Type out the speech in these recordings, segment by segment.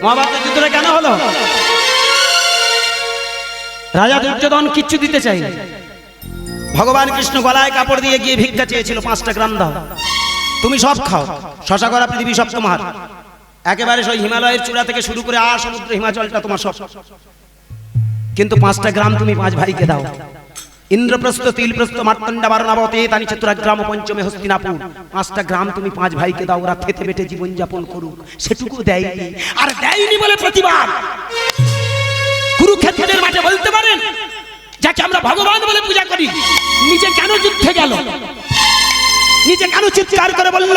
মহাভারতের যুদ্ধটা কেন হলো? রাজা দুর্যোধন কিচ্ছু দিতে চাই, ভগবান কৃষ্ণ গলায় কাপড় দিয়ে গিয়ে ভিক্ষা চেয়েছিল, 5টা গ্রাম দাও, তুমি সব খাও, শশা করা পৃথিবী সব তোমার, একেবারে সেই হিমালয়ের চূড়া থেকে শুরু করে আর সমুদ্র হিমাচলটা তোমার সব, কিন্তু 5টা গ্রাম তুমি 5 ভাইকে দাও। ইন্দ্রপ্রস্থ, তিলপ্রস্থ, মার্তণ্ডা, বারণাবতে, তানি চতুরাগ্রাম, পঞ্চমে হস্তিনাপুর, 5টা গ্রাম তুমি 5 ভাইকে দাও, ওরা খেতে বেটে জীবন যাপন করুক। সেটুকু দেয়নি, আর দেয়নি বলে প্রতিবাদ কুরুক্ষেত্রের মাঠে বলতে পারেন, যাকে আমরা ভগবান বলে পূজা করি, নিজে কেন যুদ্ধে গেল? নিজে কেন চিৎকার করে বলল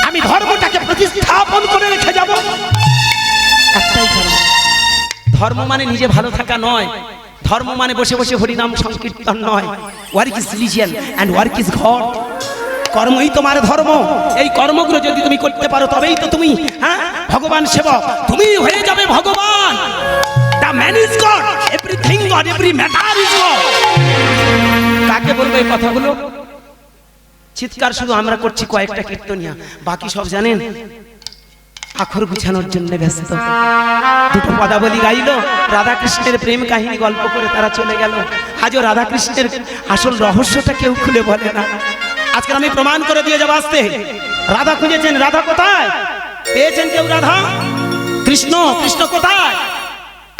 আমি ধর্মটাকে প্রতিস্থাপন করে রেখে যাব? একটাই কারণ, ধর্ম মানে নিজে ভালো থাকা নয়, ধর্ম মানে বসে বসে হরিনাম সংকীর্তন নয়। Work is religion and work is God. কর্মই তোমার ধর্ম। এই কর্মগুলো যদি তুমি করতে পারো তবেই তো তুমি ভগবান সেবক, তুমি হয়ে যাবে ভগবান। The man is god, everything god, every matter is god. কাকে বলবো এই কথাগুলো? চিৎকার শুধু আমরা করছি কয়েকটা কীর্তনিয়া, বাকি সব জানেন আখর গুছানোর জন্য ব্যস্ত। দুটো পদাবলী গাইলো, রাধা কৃষ্ণের প্রেম কাহিনী গল্প করে তারা চলে গেল। আজও রাধা কৃষ্ণের আসল রহস্যটা কেউ খুলে বলে না। আজকে আমি প্রমাণ করে দিয়ে যাবো। আসতে রাধা খুঁজেছেন, রাধা কোথায়? পেয়েছেন কেউ রাধা? কৃষ্ণ, কৃষ্ণ কোথায়?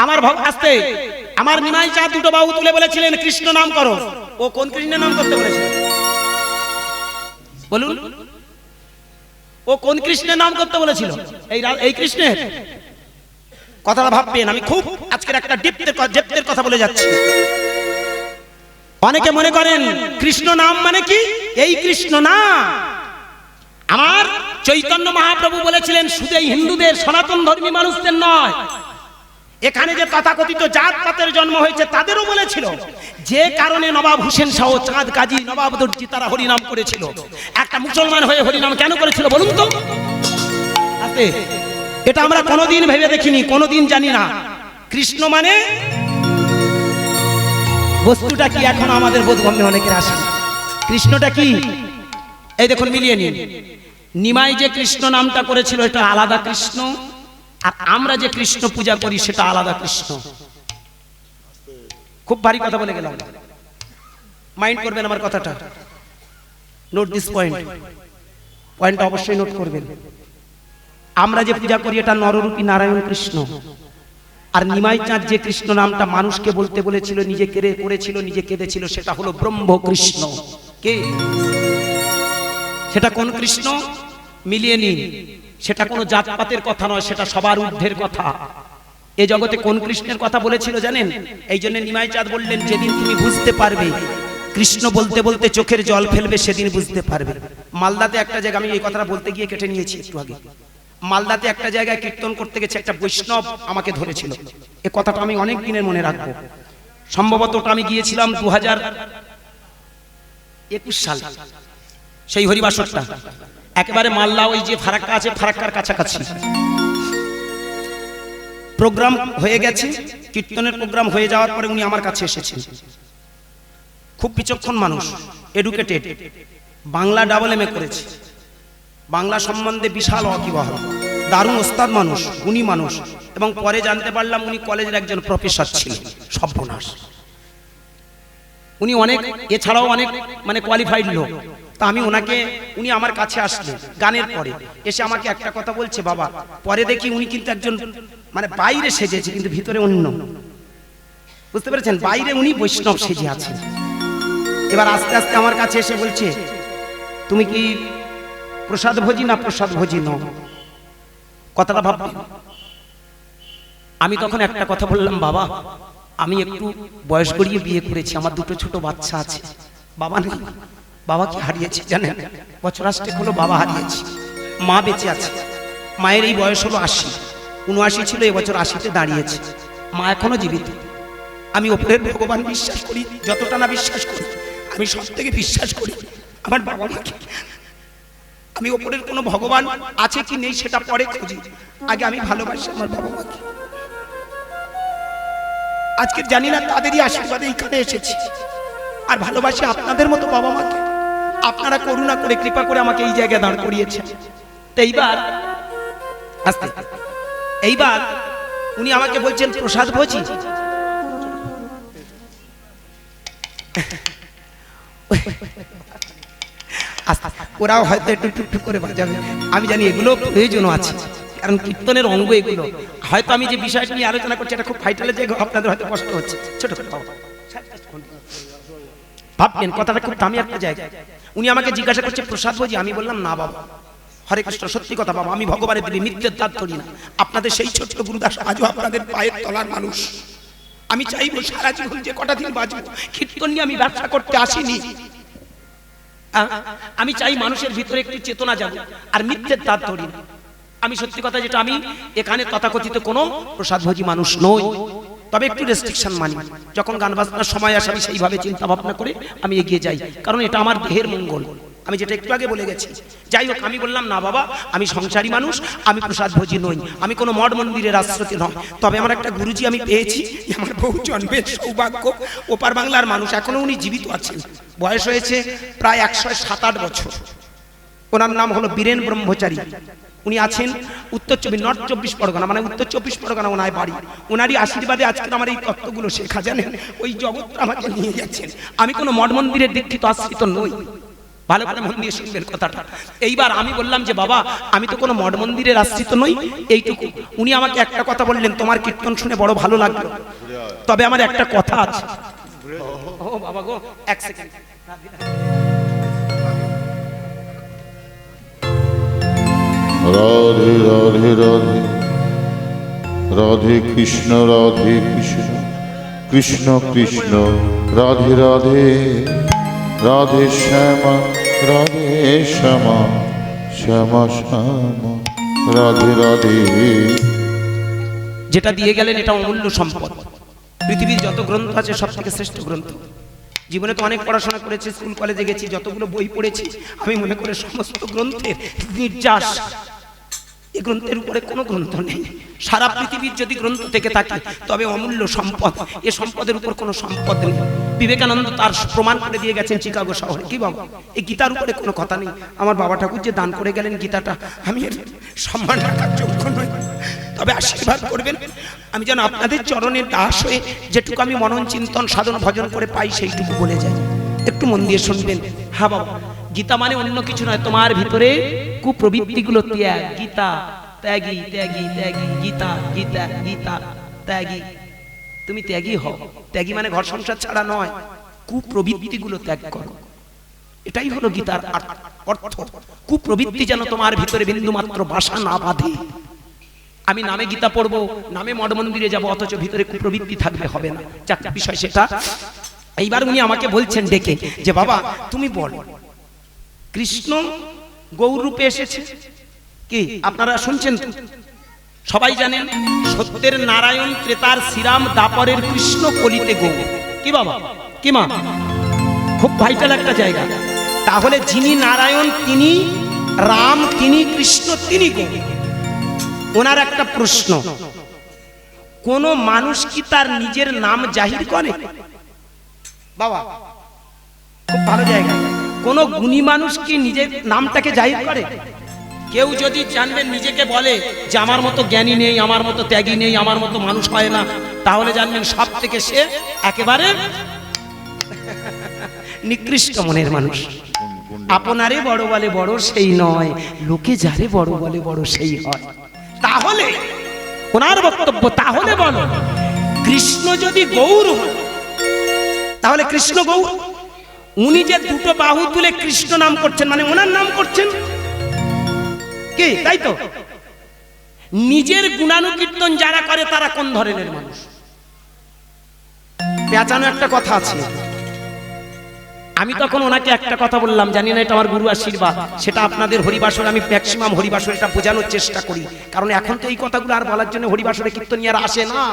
আমার আসতে আমার নিমাই চাঁদ দুটো বাহু তুলে বলেছিলেন কৃষ্ণ নাম করো। ও কোন কৃষ্ণের নাম করতে বলেছিল বলুন? ও কোন কৃষ্ণের নাম করতে বলেছিল? এই কৃষ্ণের কথাটা ভাববেন। আমি খুব আজকের একটা ডেপথের কথা বলে যাচ্ছি। অনেকে মনে করেন কৃষ্ণ নাম মানে কি এই কৃষ্ণ না। আমার চৈতন্য মহাপ্রভু বলেছিলেন শুধু এই হিন্দুদের, সনাতন ধর্মী মানুষদের নয়, এখানে যে তথাকথিত জাত পাতের জন্ম হয়েছে তাদেরও বলেছিল। যে কারণে নবাব হুসেন শাহ, চাঁদ কাজী, নবাব দর্জি তারা হরিনাম করেছিল। একটা মুসলমান হয়ে হরিনাম কেন করেছিল বলুন তো? এটা আমরা কোনোদিন ভেবে দেখিনি, কোনোদিন জানি না। কৃষ্ণ মানে বস্তুটা কি এখন আমাদের বোধগম্যে অনেকের আসে। কৃষ্ণটা কি? এই দেখুন, মিলিয়ে নিন। নিমাই যে কৃষ্ণ নামটা করেছিল এটা আলাদা কৃষ্ণ, আর আমরা যে কৃষ্ণ পূজা করি সেটা আলাদা কৃষ্ণ। খুব ভারী কথা বলে গেলাম, মাইন্ড করবেন আমার কথাটা। নোট দিস পয়েন্ট, পয়েন্টটা অবশ্যই নোট করবেন। আমরা যে পূজা করি এটা নররূপী নারায়ণ কৃষ্ণ, আর নিমাই চাঁদ যে কৃষ্ণ নামটা মানুষকে বলতে বলেছিল, নিজে করেছিল, নিজে কেঁদেছিল, সেটা হলো ব্রহ্ম কৃষ্ণ। কে সেটা? কোন কৃষ্ণ? মিলিয়ে নিন। সেটা কোনো জাতপাতের কথা নয়, সেটা সবার ঊর্ধ্বের কথা। এই জগতে কোন কৃষ্ণের কথা বলেছিল জানেন? এই জন্য নিমাই চাঁদ বললেন যেদিন তুমি বুঝতে পারবে, কৃষ্ণ বলতে বলতে চোখের জল ফেলবে, সেদিন বুঝতে পারবে। মালদাতে একটা জায়গা, আমি এই কথাটা বলতে গিয়ে কেটে নিয়েছি একটু আগে। মালদাতে একটা জায়গায় কীর্তন করতে গেছে, একটা বৈষ্ণব আমাকে ধরেছিল। এই কথাটা আমি অনেক দিনের মনে রাখবো। সম্ভবত আমি গিয়েছিলাম 2021 সাল, সেই হরিবাসরটা একেবারে মালদা, ওই যে ফারাক্কা আছে, ফারাক্কার কাছাকাছি। প্রোগ্রাম হয়ে গেছে, কীর্তনের প্রোগ্রাম হয়ে যাওয়ার পরে উনি আমার কাছে এসেছেন। খুব বিচক্ষণ মানুষ, এডুকেটেড, বাংলা ডাবল এমএ করেছে, বাংলা সম্বন্ধে বিশাল ওয়াকিবহাল, দারুণ ওস্তাদ মানুষ, গুণী মানুষ। এবং পরে জানতে পারলাম উনি কলেজের একজন প্রফেসর ছিলেন। সর্বনাশ! উনি অনেক, এছাড়াও অনেক মানে কোয়ালিফাইড লোক। তা আমি ওনাকে, উনি আমার কাছে আসলেন গানের পরে, এসে আমাকে একটা কথা বলছে, বাবা পরে দেখি উনি কিন্তু একজন মানে বাইরে সেজেছে কিন্তু ভিতরে অন্য। বুঝতে পেরেছেন? বাইরে উনি বৈষ্ণব সেজে আছেন। এবার আস্তে আস্তে আমার কাছে এসে বলছে তুমি কি প্রসাদ ভোজি না প্রসাদ ভোজি নও? কথাটা ভাববেন। আমি তখন একটা কথা বললাম, বাবা আমি একটু বয়স গড়িয়ে বিয়ে করেছি, আমার দুটো ছোট বাচ্চা আছে, বাবা নেই। বাবা কি হারিয়েছি জানেন? বছর আষ্টেক হলো বাবা হারিয়েছি, মা বেঁচে আছে। মায়ের এই বয়স হলো 80, 79 ছিল, এবছর 80-তে দাঁড়িয়েছে। মা এখনো জীবিত। আমি ওপরের ভগবান বিশ্বাস করি, যতটা না বিশ্বাস করি, আমি সব থেকে বিশ্বাস করি আমার বাবা মাকে। আমি ওপরের কোনো ভগবান আছে কি নেই সেটা পরে খুঁজি, আগে আমি ভালোবাসি আমার বাবা মাকে। আজকে জানি না তাদেরই আশীর্বাদে এইখানে এসেছি, আর ভালোবাসি আপনাদের মতো বাবা মাকে। আপনারা করুণা করে, কৃপা করে আমাকে এই জায়গায় দাঁড় করিয়েছেন। তো এইবার আস্তে এইবার উনি আমাকে বলছেন প্রসাদ ভোজি। ওরাও হয়তো একটু টুকটুক করে বাজাবে, আমি জানি এগুলো প্রয়োজন আছে, কারণ কীর্তনের অঙ্গ এগুলো। হয়তো আমি যে বিষয়টা নিয়ে আলোচনা করছি এটা খুব ভাইটালের জায়গা, আপনাদের হয়তো কষ্ট হচ্ছে, ছোট করে ভাববেন কথাটা খুব দামি একটা জায়গা। উনি আমাকে জিজ্ঞাসা করছে প্রসাদ ভোজি, আমি বললাম না বাবা, হরে কৃষ্ণ, সত্যি কথা বাবা, আমি ভগবানের দিবি মিথ্যের দাঁত করি না। আপনাদের সেই ছোট্ট গুরুদাস আজও আপনাদের পায়ের তলার মানুষ। আমি চাইবো সারা জীবন যে কটা দিন বাঁচবো, কীর্তন নিয়ে আমি ব্যবসা করতে আসিনি। আমি চাই মানুষের ভিতরে একটু চেতনা যাবে, আর মিথ্যের দাঁত ধরি না। আমি সত্যি কথা যেটা, আমি এখানে তথাকথিত কোনো প্রসাদভোজী মানুষ নই, তবে একটু রেস্ট্রিকশন মানি। যখন গান বাজনার সময় আসে আমি সেইভাবে চিন্তা ভাবনা করে আমি এগিয়ে যাই, কারণ এটা আমার দেহের মঙ্গল। আমি যেটা একটু আগে বলে গেছি। যাই হোক, আমি বললাম না বাবা, আমি সংসারী মানুষ, আমি প্রসাদভোজী নই, আমি কোনো মঠ মন্দিরের আশ্রয় নয়। তবে আমার একটা গুরুজি আমি পেয়েছি, আমার বহু জন্মের সৌভাগ্য। ওপার বাংলার মানুষ, এখনো উনি জীবিত আছেন, বয়স হয়েছে প্রায় 107-8 বছর। ওনার নাম হলো বীরেন ব্রহ্মচারী। উনি আছেন উত্তর 24 পরগনা, মানে উত্তর 24 পরগনা ওনার বাড়ি। ওনারই আশীর্বাদে আজকে আমার এই তত্ত্বগুলো শেখা, জানেন, ওই জগৎ আমাকে নিয়ে যাচ্ছেন। আমি কোনো মঠ মন্দিরের দীক্ষিত আশ্রিত নই, ভালো করে মন দিয়ে শুনবেন কথাটা। এইবার আমি বললাম যে বাবা, আমি তো কোনো মঠ মন্দিরের আশ্রিত নই, এইটুকু। উনি আমাকে একটা কথা বললেন, তোমার কীর্তন শুনে বড় ভালো লাগলো, তবে আমার একটা কথা আছে। ও বাবা গো, এক সেকেন্ড। রাধে রাধে রাধে, রাধে কৃষ্ণ কৃষ্ণ কৃষ্ণ রাধে রাধে, রাধে শ্যামা শ্যামা শ্যামা শ্যামা রাধে রাধে। যেটা দিয়ে গেলেন এটা অমূল্য সম্পদ। পৃথিবীর যত গ্রন্থ আছে সব থেকে শ্রেষ্ঠ গ্রন্থ। জীবনে তো অনেক পড়াশোনা করেছি, স্কুল কলেজে গেছি, যতগুলো বই পড়েছি, আমি মনে করি সমস্ত গ্রন্থের নির্যাস, এই গ্রন্থের উপরে কোনো গ্রন্থ নেই। সারা পৃথিবীর যদি গ্রন্থ থেকে থাকে তবে অমূল্য সম্পদ, এ সম্পদের উপর কোনো সম্পদ নেই। বিবেকানন্দ তার প্রমাণ করে দিয়ে গেছেন চিকাগো শহরে। কি বাবা, এই গীতার উপরে কোনো কথা নেই। আমার বাবা ঠাকুর যে দান করে গেলেন গীতাটা, আমি এর সম্মান রাখার যোগ্য নই, তবে আশীর্বাদ করবেন আমি যেন আপনাদের চরণের দাস হয়ে যেটুকু আমি মনন চিন্তন সাধন ভজন করে পাই সেইটুকু বলে যাই। একটু মন দিয়ে শুনবেন। হ্যাঁ বাবা, গীতা মানে অন্য কিছু নয়, তোমার ভিতরে কুপ্রবৃত্তিগুলো ত্যাগ। গীতা ত্যাগী ত্যাগী ত্যাগী, গীতা গীতা গীতা ত্যাগী। তুমি ত্যাগী হও। ত্যাগী মানে ঘর সংসার ছাড়া নয়, কুপ্রবৃত্তিগুলো ত্যাগ করো। এটাই হলো গীতার অর্থ। কুপ্রবৃত্তি যেন তোমার ভিতরে বিন্দু মাত্র বাসা না বাঁধে। আমি নামে গীতা পড়বো, নামে মঠ মন্দিরে যাবো, অথচ ভিতরে কুপ্রবৃত্তি থাকলে হবে না। চারটা বিষয় সেটা। এইবার উনি আমাকে বলছেন ডেকে যে বাবা তুমি বল, কৃষ্ণ গৌর রূপে এসেছে কি? আপনারা শুনছেন তো, সবাই জানেন সত্যের নারায়ণ, ত্রেতার শ্রীরাম, দাপরের কৃষ্ণ, কলিতে গৌর। কি বাবা, কি মা? খুব ভাইটাল একটা জায়গা। তাহলে যিনি নারায়ণ তিনি রাম, তিনি কৃষ্ণ, তিনি গৌর। ওনার একটা প্রশ্ন, কোন মানুষ কি তার নিজের নাম জাহির করে? বাবা খুব ভালো জায়গা। কোন গুণী মানুষ কি নিজের নামটাকে জাহির করে? কেউ যদি জানবেন নিজেকে বলে যে আমার মতো জ্ঞানী নেই, আমার মতো ত্যাগী নেই, আমার মতো মানুষ হয় না, তাহলে জানবেন সব থেকে সে একেবারে নিকৃষ্ট মনের মানুষ। আপনারে বড় বলে বড় সেই নয়, লোকে যারে বড় বলে বড় সেই হয়। তাহলে ওনার বক্তব্য, তাহলে বলো কৃষ্ণ যদি গৌর হয় তাহলে কৃষ্ণ গৌর। উনি যে দুটো বাহু তুলে কৃষ্ণ নাম করছেন মানে ওনার নাম করছেন কি? তাই তো। নিজের গুণানুকীর্তন যারা করে তারা কোন ধরনের মানুষ? পেঁচানো একটা কথা আছে। আমি তখন ওনাকে একটা কথা বললাম, জানি না এটা আমার গুরু আশীর্বাদ, সেটা আপনাদের হরিবাসরে আমি ম্যাক্সিমাম হরিবাসরে এটা বোঝানোর চেষ্টা করি, কারণ এখন তো এই কথাগুলো আর বলার জন্য হরিবাসরে কীর্তনিয়ারা আসে না।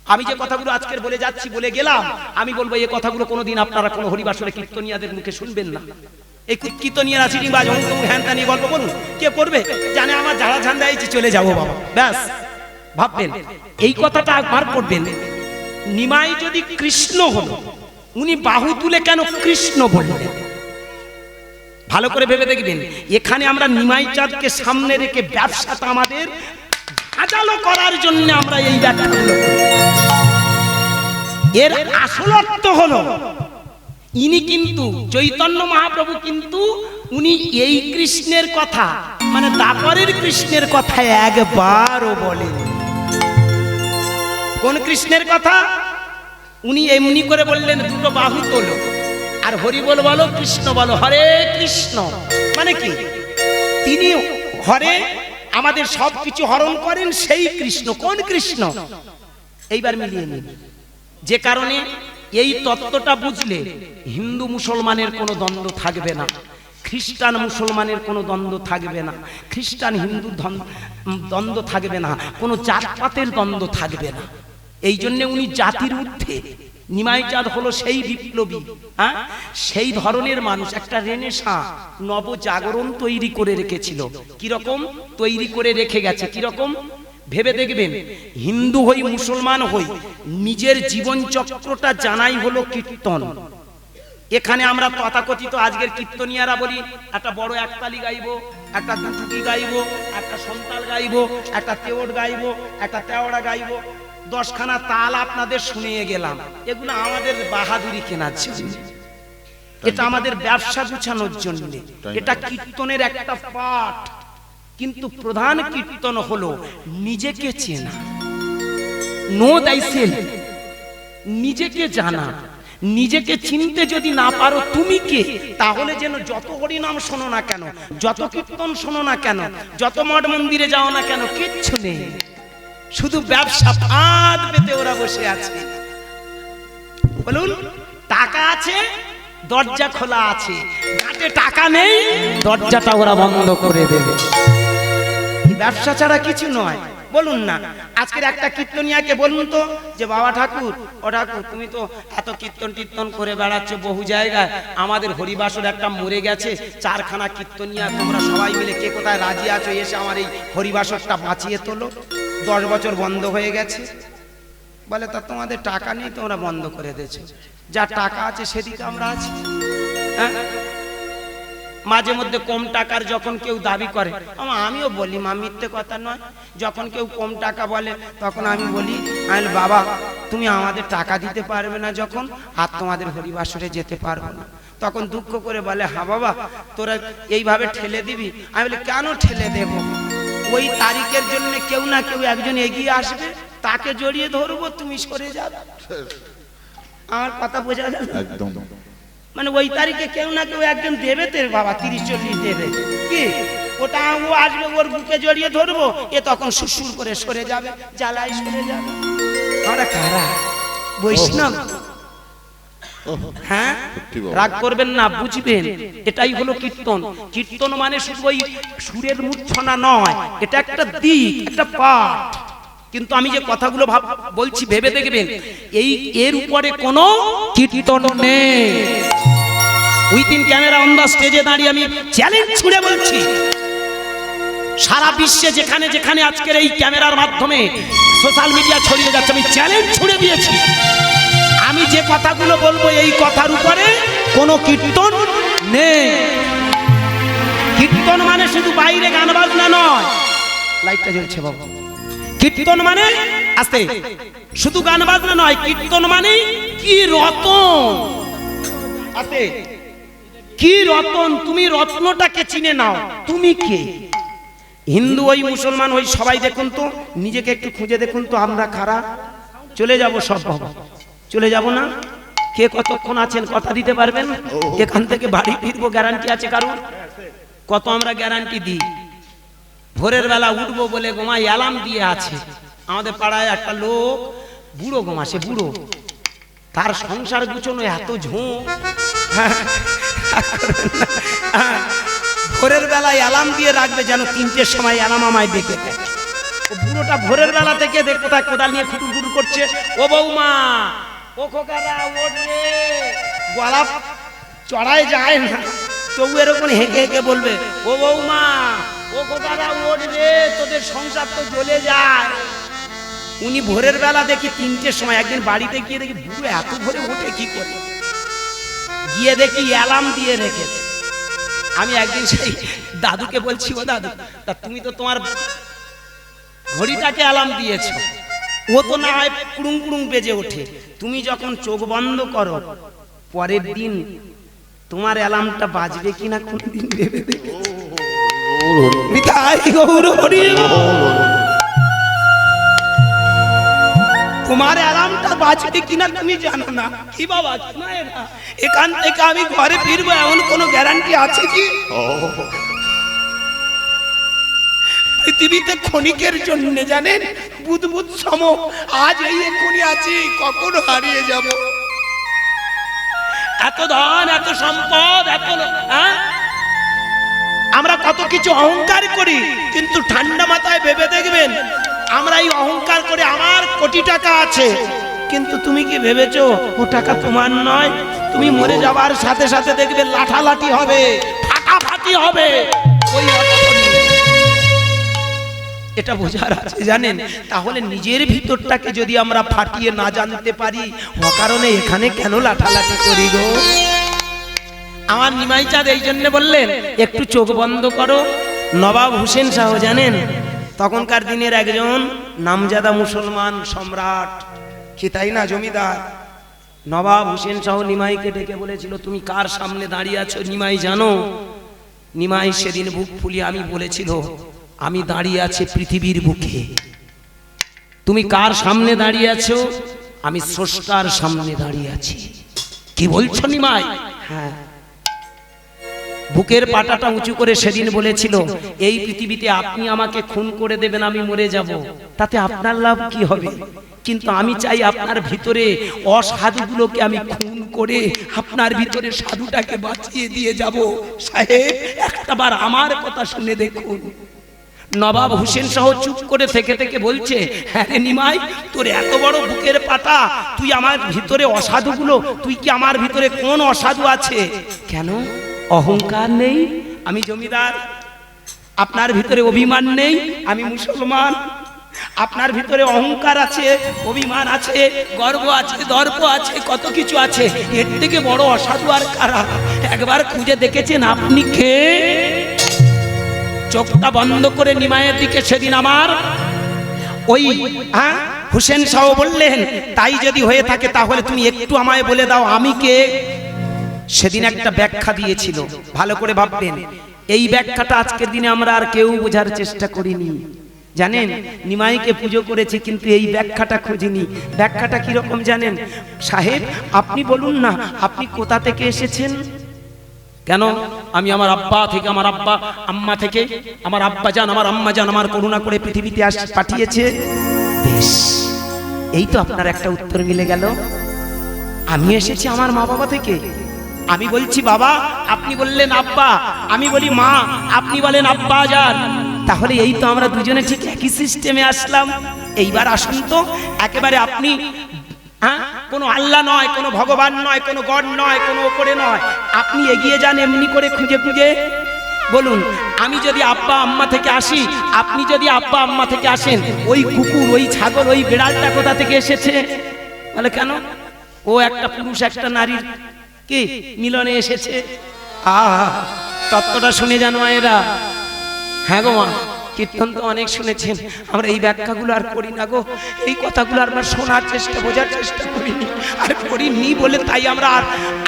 আমি যে কথাগুলো আজকের বলে যাচ্ছি, বলে গেলাম, আমি বলবো এই কথাগুলো কোনোদিন আপনারা কোনো হরিবাসরে কীর্তনিয়াদের মুখে শুনবেন না। এই কীর্তনিয়ারা চিনিবাজ হ্যান ত্যান গল্প বলুন, কে করবে? জানে আমার ঝাড়া ঝান্ডা এই চলে যাবো বাবা, ব্যাস। ভাববেন এই কথাটা একবার করবেন। নিমাই যদি কৃষ্ণ হলো, উনি বাহু তুলে কেন কৃষ্ণ বললেন? ভালো করে ভেবে দেখবেন। এখানে আমরা নিমাই চাঁদকে সামনে রেখে ব্যবসাটা আমাদের সাজালো করার জন্য আমরা এই ব্যাখ্যাগুলো করি। এর আসল অর্থ হলো ইনি কিন্তু চৈতন্য মহাপ্রভু কিন্তু উনি এই কৃষ্ণের কথা মানে দাপরের কৃষ্ণের কথা একবারও বলেন। কোন কৃষ্ণের কথা? উনি এমনি করে বললেন, দুটো বাহু তোলো আর হরি বল বলো, কৃষ্ণ বলো, হরে কৃষ্ণ। মানে কি? তিনি হরে আমাদের সব কিছু হরণ করেন, সেই কৃষ্ণ। কোন কৃষ্ণ? এইবার মিলিয়ে নিন। যে কারণে এই তত্ত্বটা বুঝলে হিন্দু মুসলমানের কোনো দ্বন্দ্ব থাকবে না, খ্রিস্টান মুসলমানের কোনো দ্বন্দ্ব থাকবে না, খ্রিস্টান হিন্দু দ্বন্দ্ব থাকবে না, কোনো জাতপাতের দ্বন্দ্ব থাকবে না। এই জন্য উনি জাতির ঊর্ধ্বে। নিমাই চাঁদ হলো সেই বিপ্লবী, হ্যাঁ, সেই ধরনের মানুষ। একটা রেনেসাঁ নবজাগরণ তৈরি করে রেখেছিল। কিরকম তৈরি করে রেখে গেছে? কিরকম ভেবে দেখবেন। হিন্দু হই মুসলমান হই, নিজের জীবন চক্রটা জানাই হলো কীর্তন। এখানে আমরা তথাকথিত আজকের কীর্তনিয়ারা বলি, একটা বড় একতালি গাইবো, একটা দুটুকি গাইবো, একটা সন্তাল গাইবো, একটা তেওড় গাইবো, একটা তেওড়া গাইবো, 10খানা তাল আপনাদের শুনিয়ে গেলাম। এগুলো আমাদের বাহাদুরি কেনার জন্য, এটা আমাদের ব্যবসা গুছানোর জন্য, এটা কীর্তনের একটা পাঠ। কিন্তু প্রধান কীর্তন হলো নিজেকে চেনা, নো দাইসেল, নিজেকে জানা। নিজেকে চিনতে যদি না পারো তুমি কে, তাহলে যেন যত হরিনাম শোনো না কেন, যত কীর্তন শোনো না কেন, যত মঠ মন্দিরে যাও না কেন, কিচ্ছু নেই। শুধু ব্যবসা ফাঁদ পেতে ওরা বসে আছে। বলুন, টাকা আছে, দরজা খোলা আছে, ঘাটে টাকা নেই, দরজাটা ওরা বন্ধ করে দেবে। ব্যবসা ছাড়া কিছু নয়। বলুন না, আজকের একটা কীর্তনিয়াকে বলুন তো যে বাবা ঠাকুর, ও ঠাকুর, তুমি তো এত কীর্তন টির্তন করে বেড়াচ্ছ বহু জায়গায়, আমাদের হরিবাসর একটা মরে গেছে, 4খানা কীর্তনিয়া তোমরা সবাই মিলে কে কোথায় রাজি আছো, এসে আমার এই হরিবাসরটা বাঁচিয়ে তোলো, 10 বছর বন্ধ হয়ে গেছে। বলে তা তোমাদের টাকা নেই, তোমরা বন্ধ করে দিয়েছো। যা টাকা আছে সেদিকে আমরা আছি। হ্যাঁ, মাঝে মধ্যে কম টাকার যখন কেউ দাবি করে, আমিও বলি, মা মিথ্যে কথা নয়, যখন কেউ কম টাকা বলে তখন আমি বলি, আমি বাবা তুমি আমাদের টাকা দিতে পারবে না যখন, আর তোমাদের হরিবাসরে যেতে পারবো না। তখন দুঃখ করে বলে, হ্যাঁ বাবা তোরা এইভাবে ঠেলে দিবি। আমি বলি, কেন ঠেলে দেব? ওই তারিখের জন্য কেউ না কেউ একজন এগিয়ে আসবে, তাকে জড়িয়ে ধরবো, তুমি সরে যাবে। আমার কথা বোঝা গেল? একদম। মানে ওই তারিখে কেউ না কেউ একজন দেবে তো বাবা, 30-40 দেবে কি, ওটা ও আসবে, ওর বুকে জড়িয়ে ধরবো, এ তখন সুসুর করে সরে যাবে, জ্বালায় সরে যাবে। আমরা কারা? বৈষ্ণব। হ্যাঁ, রাগ করবেন না, বুঝবেন, এটাই হলো কীর্তন। কীর্তন মানে শুধু ওই সুরের মূর্ছনা নয়, এটা একটা দিক, একটা পাঠ। কিন্তু আমি যে কথাগুলো বলছি ভেবে দেখবেন, এই এর উপরে কোনো কীর্তন নেই। উইদিন ক্যামেরা অন দা স্টেজে দাঁড়িয়ে আমি চ্যালেঞ্জ ছুড়ে বলছি, সারা বিশ্বে যেখানে যেখানে আজকের এই ক্যামেরার মাধ্যমে সোশ্যাল মিডিয়া ছড়িয়ে যাচ্ছে, আমি চ্যালেঞ্জ ছুড়ে দিয়েছি, আমি যে কথাগুলো বলবো এই কথার উপরে কোনো কীর্তন নেই। কীর্তন মানে শুধু বাইরে গান বাজনা নয়। লাইটটা জ্বলছে বাবু। কীর্তন মানে আস্তে, শুধু গান বাজনা নয়, কীর্তন মানে কি রতন। আস্তে, কি রতন? তুমি রত্নটাকে চিনে নাও, তুমি কে? হিন্দু হই মুসলমান হই সবাই দেখুন তো, নিজেকে একটু খুঁজে দেখুন তো, আমরা কারা? চলে যাব সব বাবা, চলে যাব না? কে কতক্ষণ আছেন কথা দিতে পারবেন? এখান থেকে বাড়ি ফিরবো গ্যারান্টি আছে কারণ? কত আমরা গ্যারান্টি দিই? ভোরের বেলা উঠবো বলে গোমা অ্যালার্ম দিয়ে আছে। আমাদের পাড়ায় একটা লোক বুড়ো গোমা, সে বুড়ো, তার সংসার গুছানো এত ঝোঁক, ভোরের বেলায় অ্যালার্ম দিয়ে রাখবে যেন 3টের সময় অ্যালার্ম আমায় ডেকে দেয়। ও বুড়োটা ভোরের বেলা থেকে কোথায় কোদাল নিয়ে খুটুর খুটুর করছে, ও বৌমা, ও খোকারা ওঠ রে, গলা চড়ায় যায় না, তবু এরকম হেঁকে হেঁকে বলবে, ও বৌমা, ও খোকারা ওঠ রে, তোদের সংসার তো জ্বলে যায়। উনি ভোরের বেলা দেখি 3টের সময়, একদিন বাড়িতে গিয়ে দেখি বুড়ো এত ভোরে ওঠে কি করে, গিয়ে দেখি অ্যালার্ম দিয়ে রেখেছে। আমি একদিন সেই দাদুকে বলছি, ও দাদু, তা তুমি তো তোমার ঘড়িটাকে অ্যালার্ম দিয়েছো, ও তো না হয় কুড়ুং কুড়ুং বেজে ওঠে। তুমি যখন চোখ বন্ধ করো, পরের দিন তোমার অ্যালার্মটা বাজবে কিনা কোনদিন ভেবে দেখো। নিতাই গৌর হরি বল। তোমার অ্যালার্মটা বাজবে কিনা তুমি জানো না। কি বাবা, এখান থেকে আমি ঘরে ফিরবো এমন কোনো গ্যারান্টি আছে কি? পৃথিবীতে ক্ষণিকের জন্য জানেন, বুদবুদ সম আজ এই এক্ষুনি আছি, কখন হারিয়ে যাব। এত ধন, এত সম্পদ, এত আমরা কত কিছু অহংকার করি, কিন্তু ঠান্ডা মাথায় ভেবে দেখবেন আমরা এই অহংকার করে আমার কোটি টাকা আছে, কিন্তু তুমি কি ভেবেছো ও টাকা তোমার নয়? তুমি মরে যাবার সাথে সাথে দেখবে লাঠালাঠি হবে, ফাটাফাটি হবে। ওই এটা বোঝার আছে জানেন। তাহলে নিজের ভিতরটাকে যদি আমরা ফাটিয়ে না জানতে পারি, অকারণে এখানে কেন লাঠালাঠি করি গো? আমার নিমাই চাঁদ এই জন্য বললেন একটু চোখ বন্ধ করো। নবাব হোসেন শাহ জানেন, তখনকার দিনের একজন নামজাদা মুসলমান সম্রাট, কি তাই না, জমিদার। নবাব হোসেন শাহ নিমাইকে ডেকে বলেছিল, তুমি কার সামনে দাঁড়িয়ে আছো নিমাই জানো? নিমাই সেদিন বুক ফুলিয়ে আমি বলেছিল, আমি দাঁড়িয়ে আছি পৃথিবীর বুকে। তুমি কার সামনে দাঁড়িয়ে আছো? আমি স্রষ্টার সামনে দাঁড়িয়ে আছি। কি বলছো নিমাই? হ্যাঁ। বুকের পাটাটা উঁচু করে সেদিন বলেছিল, এই পৃথিবীতে আপনি আমাকে খুন করে দেবেন, আমি মরে যাব, তাতে আপনার লাভ কি হবে? কিন্তু আমি চাই আপনার ভিতরে অসাধুগুলোকে আমি খুন করে আপনার ভিতরে সাধুটাকে বাঁচিয়ে দিয়ে যাব। সাহেব, একটাবার আমার কথা শুনে দেখুন। নবাব হোসেন শাহ চুপ করে থেকে থেকে বলছে, হ্যাঁ রে নিমাই, তোর এত বড় বুকের পাটা, তুই আমার ভিতরে অসাধুগুলো, তুই কি আমার ভিতরে কোন অসাধু আছে? কেন অহংকার নেই? আমি জমিদার। আপনার ভিতরে অভিমান নেই? আমি মুসলমান। আপনার ভিতরে অহংকার আছে, অভিমান আছে, গর্ব আছে, দর্প আছে, কত কিছু আছে। এর থেকে বড় অসাধু আর কারা? একবার খুঁজে দেখেছেন আপনি কে? চোখটা বন্ধ করে নিমাইয়ের দিকে সেদিন আমার ওই হোসেন শাহ বললেন, তাই যদি হয়ে থাকে তাহলে তুমি একটু আমায় বলে দাও আমি কে? সেদিন একটা ব্যাখ্যা দিয়েছিল, ভালো করে ভাববেন। এই ব্যাখ্যাটা আজকের দিনে আমরা আর কেউ বোঝার চেষ্টা করিনি। জানেন, নিমাইকে পুজো করেছি কিন্তু এই ব্যাখ্যাটা খুঁজিনি। ব্যাখ্যাটা কিরকম জানেন? সাহেব আপনি বলুন না, আপনি কোথা থেকে এসেছেন? কেন? আমি আমার আব্বা থেকে, আমার আব্বা আম্মা থেকে, আমার আব্বা জান আমার আম্মা জান আমার করুণা করে পৃথিবীতে পাঠিয়েছে। বেশ, এই তো আপনার একটা উত্তর মিলে গেল। আমি এসেছি আমার মা বাবা থেকে। আমি বলছি বাবা, আপনি বললেন আব্বা, আমি বলি মা, আপনি বলেন আব্বা জান। তাহলে এই তো আমরা দুজনে ঠিক একই সিস্টেমে আসলাম। এইবার আসুন তো, একেবারে আপনি কোনো আল্লাহ নয়, কোনো ভগবান নয়, কোনো গড নয়, কোনো ওপরে নয়, আপনি এগিয়ে যান এমনি করে খুঁজে খুঁজে। বলুন, আমি যদি আব্বা আম্মা থেকে আসি, আপনি যদি আব্বা আম্মা থেকে আসেন, ওই কুকুর, ওই ছাগল, ওই বিড়ালটা কোথা থেকে এসেছে? বলে কেন? ও একটা পুরুষ একটা নারীর কি মিলনে এসেছে। তত্ত্বটা শুনে জানো মায়েরা? হ্যাঁ গো মা, কীর্তন তো অনেক শুনেছেন, আমরা এই ব্যাখ্যাগুলো আর করি না গো। এই কথাগুলো আমরা শোনার চেষ্টা, বোঝার চেষ্টা করিনি, আর করিনি বলে তাই আমরা আর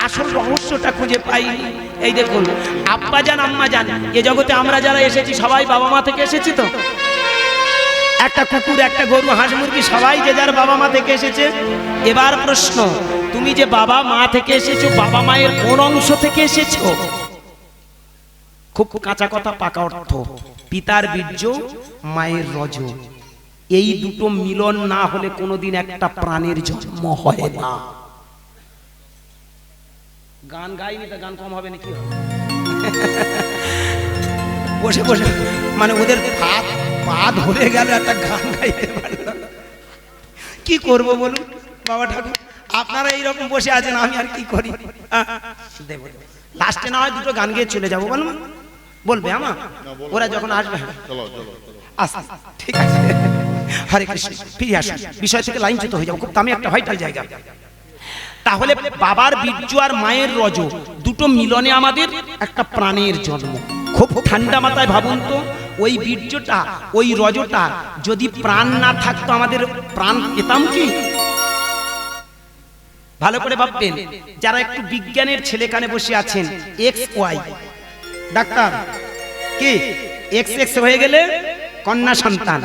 আসল রহস্যটা খুঁজে পাইনি। এই দেখুন, আব্বা জান আম্মা জান, এ জগতে আমরা যারা এসেছি সবাই বাবা মা থেকে এসেছি। তো একটা কুকুর, একটা গরু, হাঁস মুরগি সবাই যে যার বাবা মা থেকে এসেছে। এবার প্রশ্ন, তুমি যে বাবা মা থেকে এসেছো, বাবা মায়ের কোন অংশ থেকে এসেছো? খুব কাঁচা কথা, পাকা অর্থ। পিতার বীর্য, মায়ের রজ, এই দুটো মিলন না হলে কোনোদিন একটা প্রাণের জন্ম হয় না। গান গাইনি তো গান কম হবে নাকি? বসে বসে মানে ওদের পা ধরে গেল, একটা গান গাইতে পারলাম। কি করব বলুন বাবা ঠাকুর, আপনারা এইরকম বসে আছেন, আমি আর কি করি? লাস্টে না হয় দুটো গান গিয়ে চলে যাবো, বলবো? বলবে আমা ওরা যখন আসবে? ঠিক আছে, হরে কৃষ্ণ। ফিরে আসুন, বিষয় থেকে লাইনচ্যুত হয়ে যাবো, খুব দামি একটা ভাইটাল জায়গা। তাহলে বাবার বীর্য আর মায়ের রজ দুটো মিলনে আমাদের একটা প্রাণের জন্ম। খুব ঠান্ডা মাথায় ভাবুন তো, ওই বীর্যটা, ওই রজটা যদি প্রাণ না থাকতো আমাদের প্রাণ পেতাম কি? ভালো করে ভাববেন, যারা একটু বিজ্ঞানের ছেলেখানে বসে আছেন, এক্স ওয়াই ডাক্তার কি, এক্স এক্স হয়ে গেলে কন্যা সন্তান,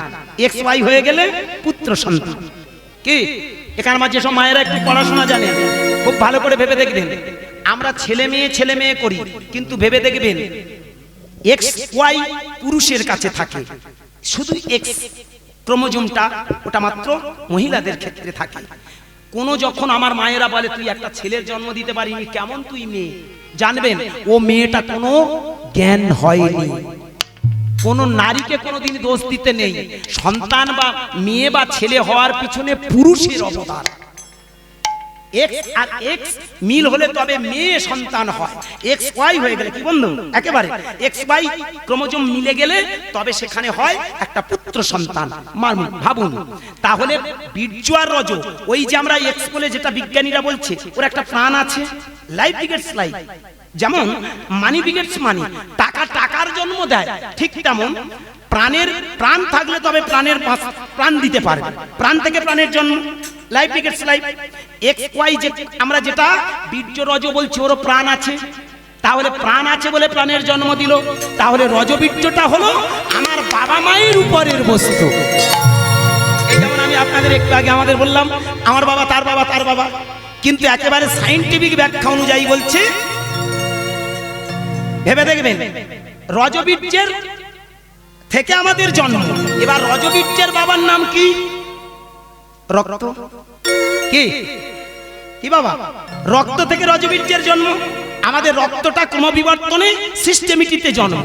এক্স ওয়াই হয়ে গেলে পুত্র সন্তান কি? এখানে আমার যেসব মায়েরা একটু পড়াশোনা জানেন, খুব ভালো করে ভেবে দেখবেন, আমরা ছেলে মেয়ে করি, কিন্তু ভেবে দেখবেন এক্স ওয়াই পুরুষের কাছে থাকে, শুধু এক্স ক্রোমোজোমটা ওটা মাত্র মহিলাদের ক্ষেত্রে থাকে। কোন যখন আমার মায়েরা বলে তুই একটা ছেলের জন্ম দিতে পারিনি, কেমন তুই মেয়ে, জানবেন ও মেয়েটা কোনো জ্ঞান হয়নি। কোন নারীকে কোনোদিন দোষ দিতে নেই, সন্তান বা মেয়ে বা ছেলে হওয়ার পিছনে পুরুষের অবদান। এক্স আর এক্স মিল হলে তবে মেয়ে সন্তান হয়, এক্স ওয়াই হয়ে গেলে কি বন্ধু, একেবারে এক্স ওয়াই ক্রোমোজোম মিলে গেলে তবে সেখানে হয় একটা পুত্র সন্তান। ভাবুন তাহলে বীর্য আর রজ, ওই যে আমরা এক্স বলে যেটা বিজ্ঞানীরা বলছে, ওর একটা প্রাণ আছে, লাইফ বিগেটস লাইফ। যেমন মানি বিগেটস মানি, টাকা টাকার জন্ম দেয়, ঠিক তেমন প্রাণের প্রাণ থাকলে তবে প্রাণের প্রাণ দিতে পারবে, প্রাণ থেকে প্রাণের জন্ম, life begets life. X Y যে আমরা যেটা বীর্য রজ বলছি, ওর প্রাণ আছে, তাহলে প্রাণ আছে বলে প্রাণের জন্ম দিল, তাহলে রজবীর্যটা হলো আমার বাবা মায়ের উপরের বস্তু। এই যেমন আমি আপনাদের একটু আগে আমাদের বললাম আমার বাবা তার বাবা তার বাবা, কিন্তু একেবারে সায়েন্টিফিক ব্যাখ্যা অনুযায়ী বলছে, ভেবে দেখবেন রজবীর্যের থেকে আমাদের জন্ম। এবার রজবীর্যের বাবার নাম কি? রক্ত। কি কি বাবা? রক্ত থেকে রজবীর্যের জন্ম। আমাদের রক্তটা ক্রমবিবর্তনে সিস্টেমিটিতে জন্ম।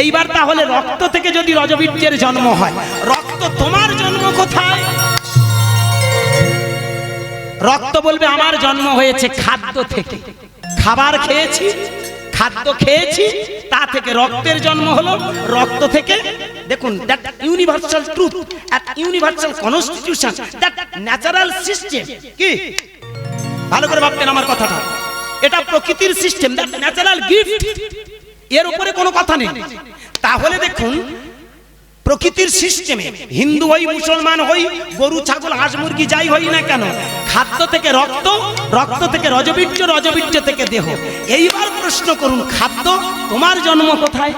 এইবার তাহলে রক্ত থেকে যদি রজবীর্যের জন্ম হয়, রক্ত তোমার জন্ম কোথায়? রক্ত বলবে আমার জন্ম হয়েছে খাদ্য থেকে, খাবার খেয়েছি, খাদ্য খেয়েছি, তা থেকে রক্তের জন্ম হলো। রক্ত থেকে দেখুন, that universal truth, that universal constitution, that natural system. কি ভালো করে ভাববেন আমার কথাটা, এটা প্রকৃতির সিস্টেম, দ্যাট ন্যাচারাল গিফট, এর উপরে কোনো কথা নেই। তাহলে দেখুন প্রকৃতির সিস্টেমে হিন্দু হই, মুসলমান হই, গরু ছাগল হাঁস মুরগি যাই হই না কেন, খাদ্য থেকে রক্ত, রক্ত থেকে রজবীর্য, রজবীর্য থেকে দেহ। এইবার প্রশ্ন করুন, খাদ্য তোমার জন্ম কোথায়?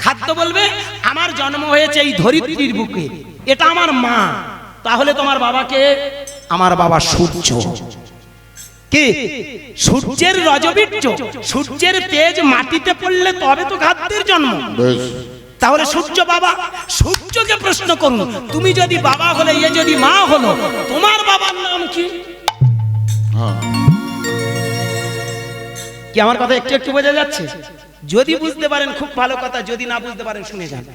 খাদ্য বলবে আমার জন্ম হয়েছে এই ধরিত্রীর বুকে, এটা আমার মা। তাহলে তোমার বাবাকে? আমার বাবা সূর্য। কি সূর্যের রজবীর্য, সূর্যের তেজ মাটিতে পড়লে তবে তো খাদ্যের জন্ম। তাহলে সূর্য বাবা। সূর্যকে প্রশ্ন করুন, তুমি যদি বাবা হলে, এ যদি মা হলো, তোমার বাবার নাম কি? কি আমার কথা একটু একটু বোঝা যাচ্ছে? যদি বুঝতে পারেন খুব ভালো কথা, যদি না বুঝতে পারেন শুনে যান।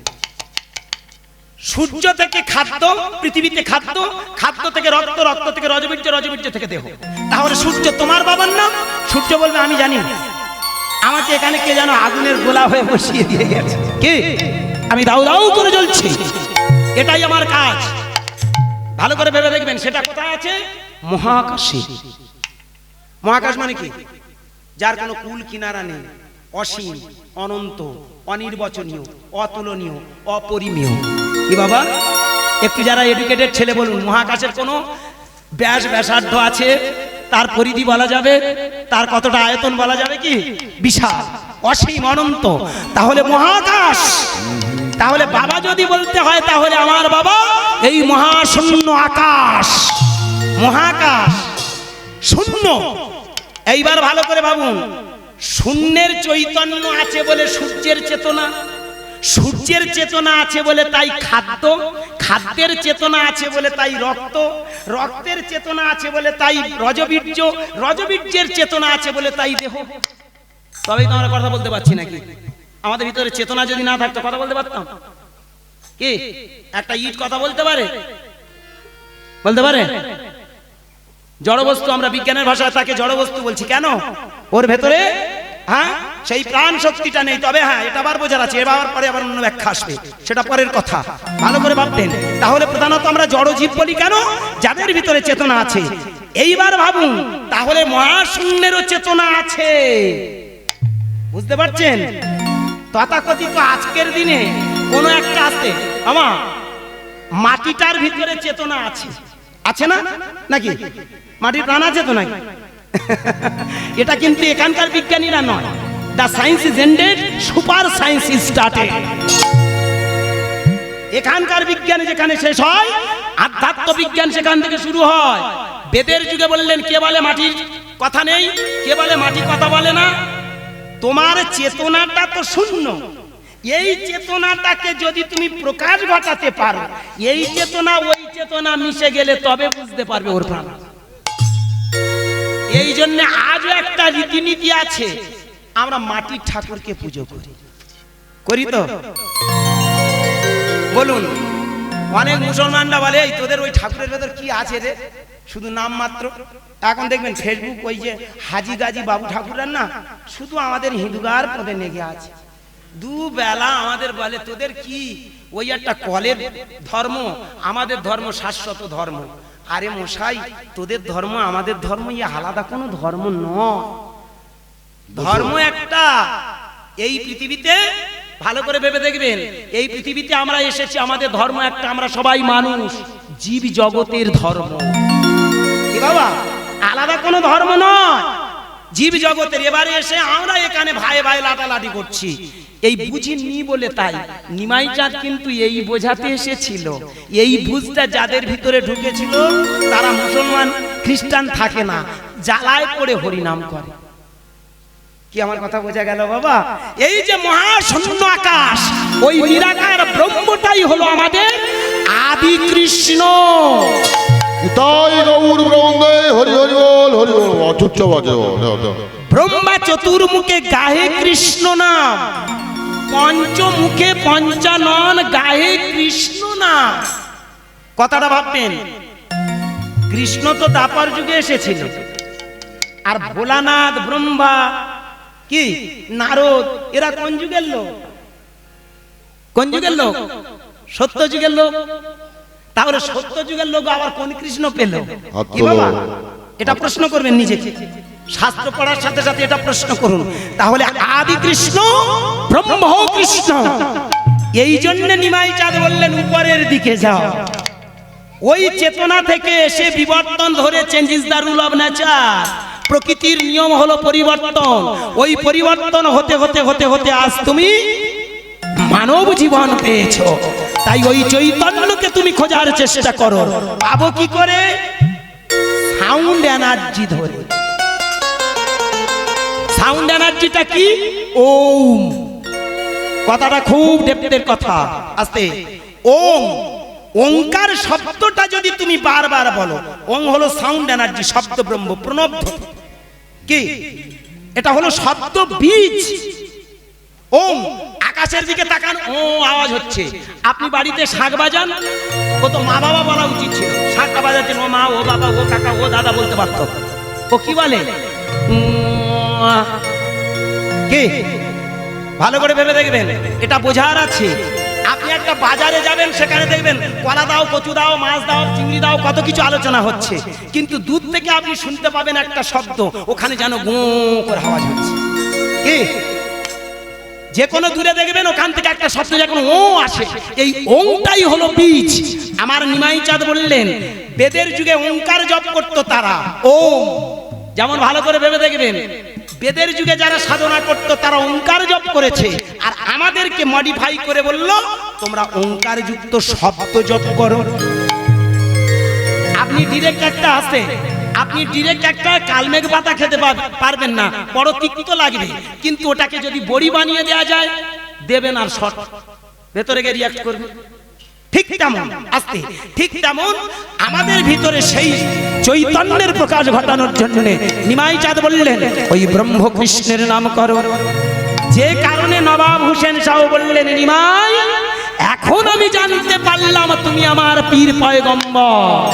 সূর্য থেকে খাদ্য, পৃথিবীতে খাদ্য, খাদ্য থেকে রক্ত, রক্ত থেকে রজবীর্য, রজবীর্য থেকে দেহ। তাহলে সূর্য তোমার বাবার নাম? সূর্য বলবে আমি জানি না, আমাকে এখানে কে যেন আগুনের গোলা হয়ে বসিয়ে দিয়ে গেছে, কি আমি দাউ দাউ করে জ্বলছি, এটাই আমার কাজ। ভালো করে ভেবে দেখবেন সেটা কোথায় আছে? মহাকাশে। মহাকাশ মানে কি? যার কোনো কুল কিনারা নেই, অসীম, অনন্ত, অনির্বচনীয়, অতুলনীয়, অপরিমেয়। কি বাবা একটু যারা এডুকেটেড ছেলে বলুন, মহাকাশের কোনো ব্যাসার্ধ আছে, তার পরিধি বলা যাবে, তার কতটা আয়তন বলা যাবে? কি বিশাল, অসীম, অনন্ত। তাহলে মহাকাশ। তাহলে বাবা যদি বলতে হয়, তাহলে আমার বাবা এই মহাশূন্য আকাশ, মহাকাশ শূন্য। এইবার ভালো করে ভাবুন, শূন্যের চৈতন্য আছে বলে সূর্যের চেতনা, সূর্যের চেতনা আছে বলে তাই খাদ্য, খাদ্যের চেতনা আছে বলে তাই রক্ত, রক্তের চেতনা আছে বলে তাই রজবীর্য, রজবীর্যের চেতনা আছে বলে তাই দেহ। তবেই তো আমরা কথা বলতে পারছি নাকি? আমাদের ভিতরে চেতনা যদি না থাকতো কথা বলতে পারতাম? কি একটা ইট কথা বলতে পারে? বলতে পারে? জড়বস্তু, আমরা বিজ্ঞানের ভাষায় তাকে জড়বস্তু বলছি কেন? ওর ভেতরে সেই প্রাণ শক্তিটা নেই। তবে এটা আবার বোঝার আছে, এবার পরে আবার অন্য ব্যাখ্যা আসবে, সেটা পরের কথা। ভালো করে ভাববেন। তাহলে প্রধানত আমরা জড়জীব বলি কেন? যাদের ভিতরে চেতনা আছে। এইবার ভাবুন, তাহলে মহাশূন্যেরও চেতনা আছে, বুঝতে পারছেন? তথাকথিত আজকের দিনে কোনো একটা আছে আমার মাটিটার ভিতরে চেতনা আছে, আছে না নাকি? মাটির প্রাণ আছে তো নাকি? এটা কিন্তু এখানকার বিজ্ঞানীরা নয়। The science is ended, super science is started. এখানকার বিজ্ঞান যেখানে শেষ হয়, আধ্যাত্ম বিজ্ঞান সেখান থেকে শুরু হয়। বেদের যুগে বললেন কে বলে মাটির কথা নেই, কে বলে মাটি কথা বলে না। তোমার চেতনাটা তো শূন্য, এই চেতনাটাকে যদি তুমি প্রকাশ ঘটাতে পারো, এই চেতনা ওই চেতনা মিশে গেলে তবে বুঝতে পারবে ওর প্রাণ। এই জন্য আজও একটা রীতিনীতি আছে, আমরা মাটির ঠাকুরকে পুজো করি তো বলুন। অনেক মুসলমানরা বলে এই তোদের ওই ঠাকুরের ভেতর কি আছে রে, শুধু নাম মাত্র। এখন দেখবেন ফেসবুক ওই যে হাজি গাজি বাবু ঠাকুরের না, শুধু আমাদের হিন্দুগার পদে নেগে আছে। দুবেলা আমাদের বলে তোদের কি ওই একটা কলের ধর্ম, আমাদের ধর্ম শাশ্বত ধর্ম। আরে মশাই, তোদের ধর্ম আমাদের ধর্ম এই আলাদা কোনো ধর্ম নয়, ধর্ম একটা। এই পৃথিবীতে ভালো করে ভেবে দেখবেন, এই পৃথিবীতে আমরা এসেছি, আমাদের ধর্ম একটা, আমরা সবাই মানুষ, জীব জগতের ধর্ম। কি বাবা, আলাদা কোনো ধর্ম নয়, জীব জগতের। এবারে এসে আমরা এখানে ভাই ভাই লাটালাটি করছি, এই বুঝিনি বলে। তাই নিমাই চাঁদ কিন্তু এই বোঝাতে এসেছিল, এই বুঝটা যাদের ভিতরে ঢুকেছিল তারা মুসলমান খ্রিস্টান থাকে না, জ্বালায় পড়ে হরিনাম করে। কি আমার কথা বোঝা গেল বাবা? এই যে মহাশূন্য আকাশ, ওই নিরাকার ব্রহ্মটাই হলো আমাদের আদি কৃষ্ণ। তাই গৌর ব্রহ্মে হরি হরি বল, হরি বল, অচুচ্চ বাজে। ব্রহ্মা চতুর্মুখে গাহে কৃষ্ণ নাম, পঞ্চমুখে পঞ্চানন গাহে কৃষ্ণ নাম। কথাটা ভাববেন, কৃষ্ণ তো দাপর যুগে এসেছিল, আর ভোলানাথ ব্রহ্মা কি নারদ এরা কোন যুগের লোক? কোন যুগের লোক? সত্য যুগের লোক। তাহলে সত্য যুগের লোক আবার কোন কৃষ্ণ পেল? কি বাবা, এটা প্রশ্ন করবেন নিজেকে, শাস্ত্র পড়ার সাথে সাথে এটা প্রশ্ন করুন। তাহলে আদি কৃষ্ণ ব্রহ্ম কৃষ্ণ। এই জন্য নিমাই চাঁদ বললেন উপরের দিকে যাও। ওই চেতনা থেকে এসে বিবর্তন ধরে, change is the rule of nature. প্রকৃতির নিয়ম হলো পরিবর্তন। ওই পরিবর্তন হতে হতে হতে হতে আজ তুমি মানব জীবন পেয়েছো। তাই ওই চৈতন্যকে তুমি খোঁজার চেষ্টা করো। পাবো কি করে? সাউন্ড এনার্জি ধরে। সাউন্ড এনার্জিটা কি? ওম। কথাটা খুব ডেপথের কথা, আস্তে। ওম, ওঙ্কার শব্দটা যদি তুমি বারবার বলো, ওং হলো সাউন্ড এনার্জি, শব্দ ব্রহ্ম, প্রণব। কি এটা হলো শব্দ বীজ। ওম, আকাশের দিকে তাকান, ও আওয়াজ হচ্ছে। আপনি বাড়িতে শাক বাজান, ও তো মা বাবা বলা উচিত ছিল। শাকটা বাজাচ্ছেন, ও মা, ও বাবা, ও কাকা, ও দাদা বলতে পারত। ও কি বলে? কি? ভালো করে ভেবে দেখবেন, এটা বোঝার আছে। আপনি একটা বাজারে যাবেন, সেখানে দেখবেন কলা দাও, কচু দাও, মাছ দাও, চিংড়ি দাও, কত কিছু আলোচনা হচ্ছে। কিন্তু দূর থেকে আপনি শুনতে পাবেন একটা শব্দ, ওখানে যেন গো করে আওয়াজ হচ্ছে। কি? যে কোনো দূরে দেখবেন ওখান থেকে একটা শব্দ যখন ও আসে, এই ওংটাই হলো বীজ। আমার নিমাই চাঁদ বললেন বেদের যুগে ওংকার জপ করতো তারা, ওম। যেমন ভালো করে ভেবে দেখবেন, বেদের যুগে যারা সাধনা করতো তারা ওংকার জপ করেছে, আর আমাদেরকে মডিফাই করে বলল তোমরা ওংকার যুক্ত শব্দ জপ করো। আপনি ডিরেক্ট একটা আসে, আপনি ডিরেক্ট একটা কালমেঘ পাতা খেতে পারবেন না, বড় তিক্ত লাগবে। কিন্তু ওটাকে যদি বড়ি বানিয়ে দেওয়া যায়, দেবেন আর শর্ট ভেতরে গিয়ে রিঅ্যাক্ট করবে। ঠিক তেমন আস্তে, ঠিক তেমন আমাদের ভিতরে সেই চৈতন্যের প্রকাশ ঘটানোর জন্য নিমাই চাঁদ বললেন ওই ব্রহ্ম কৃষ্ণের নাম করো। যে কারণে নবাব হোসেন শাহ বললেন, নিমাই এখন আমি জানতে পারলাম তুমি আমার পীর পয়গম্বর।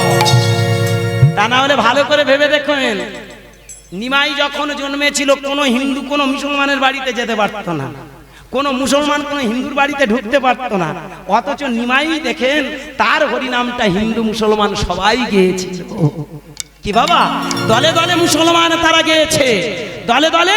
তা না হলে ভালো করে ভেবে দেখেন, নিমাই যখন জন্মেছিল কোনো হিন্দু কোনো মুসলমানের বাড়িতে যেতে পারতো না, কোনো মুসলমান কোনো হিন্দুর বাড়িতে ঢুকতে পারতো না। অথচ নিমাই দেখেন তার হরিনামটা হিন্দু মুসলমান সবাই গেয়েছিল। কি বাবা, দলে দলে মুসলমান তারা গেয়েছে, দলে দলে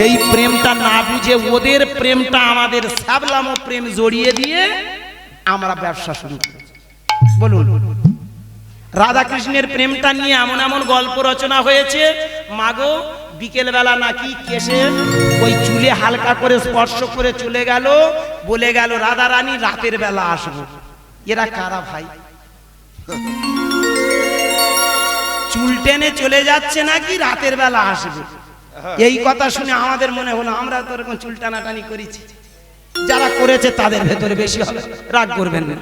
সেই প্রেমটা না বুঝে ওদের প্রেমটা আমাদের সাবলামো প্রেম জড়িয়ে দিয়ে আমরা ব্যবসা শুরু করেছি। বলুন, রাধা কৃষ্ণের প্রেমটা নিয়ে এমন এমন গল্প রচনা হয়েছে, মাগো বিকেল বেলা নাকি কেশে ওই চুলে হালকা করে স্পর্শ করে চলে গেল, বলে গেল রাধা রানী রাতের বেলা আসবো। এরা কারা ভাই? চুল টেনে চলে যাচ্ছে নাকি রাতের বেলা আসবে, এই কথা শুনে আমাদের মনে হলো আমরা তো এরকম চুল টানাটানি করেছি। যারা করেছে তাদের ভেতরে বেশি হবে, রাগ করবেন না।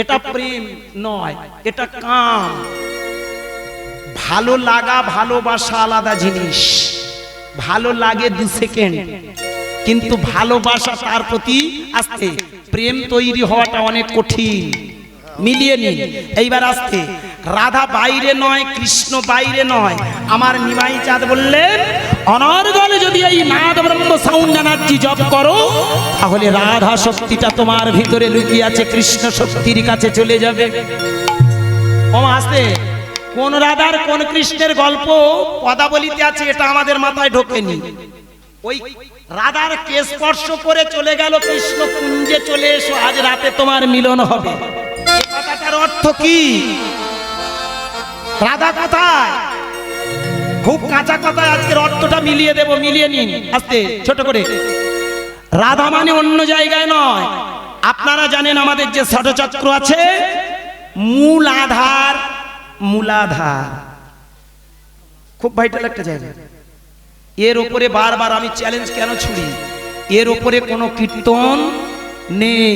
এটা প্রেম নয়, এটা কাম। ভালো লাগা ভালোবাসা আলাদা জিনিস। ভালো লাগে 2 সেকেন্ড, কিন্তু ভালোবাসা তার প্রতি আসতে প্রেম তৈরি হওয়াটা অনেক কঠিন। মিলিয়ে নিন। এইবার আসতে রাধা বাইরে নয়, কৃষ্ণ বাইরে নয়। আমার নিমাই চাঁদ বললেন অনর্গল যদি এই নাদ ব্রহ্ম সাউন্ড এনার্জি জপ করো, তাহলে রাধা শক্তিটা তোমার ভিতরে লুকিয়ে আছে, কৃষ্ণ শক্তির কাছে চলে যাবে। ওমা আসতে কোন রাধার কোন কৃষ্ণের গল্প পদাবলিতে আছে এটা আমাদের মাথায় ঢোকেনি। ওই রাধার কে স্পর্শ করে চলে গেল কৃষ্ণ কুঞ্জে, চলে এসো আজ রাতে তোমার মিলন হবে। এই কথাটার অর্থ কি? রাধা কোথায়? খুব কাঁচা কথায় আজকের অর্থটা মিলিয়ে দেব, মিলিয়ে নিন আস্তে ছোট করে। রাধা মানে অন্য জায়গায় নয়। আপনারা জানেন আমাদের যে ষটচক্র আছে, মূল আধার, মূলাধার খুব ভাইটাল একটা জায়গা। এর উপরে বারবার আমি চ্যালেঞ্জ কেন ছুড়ি, এর উপরে কোনো কীর্তন নেই।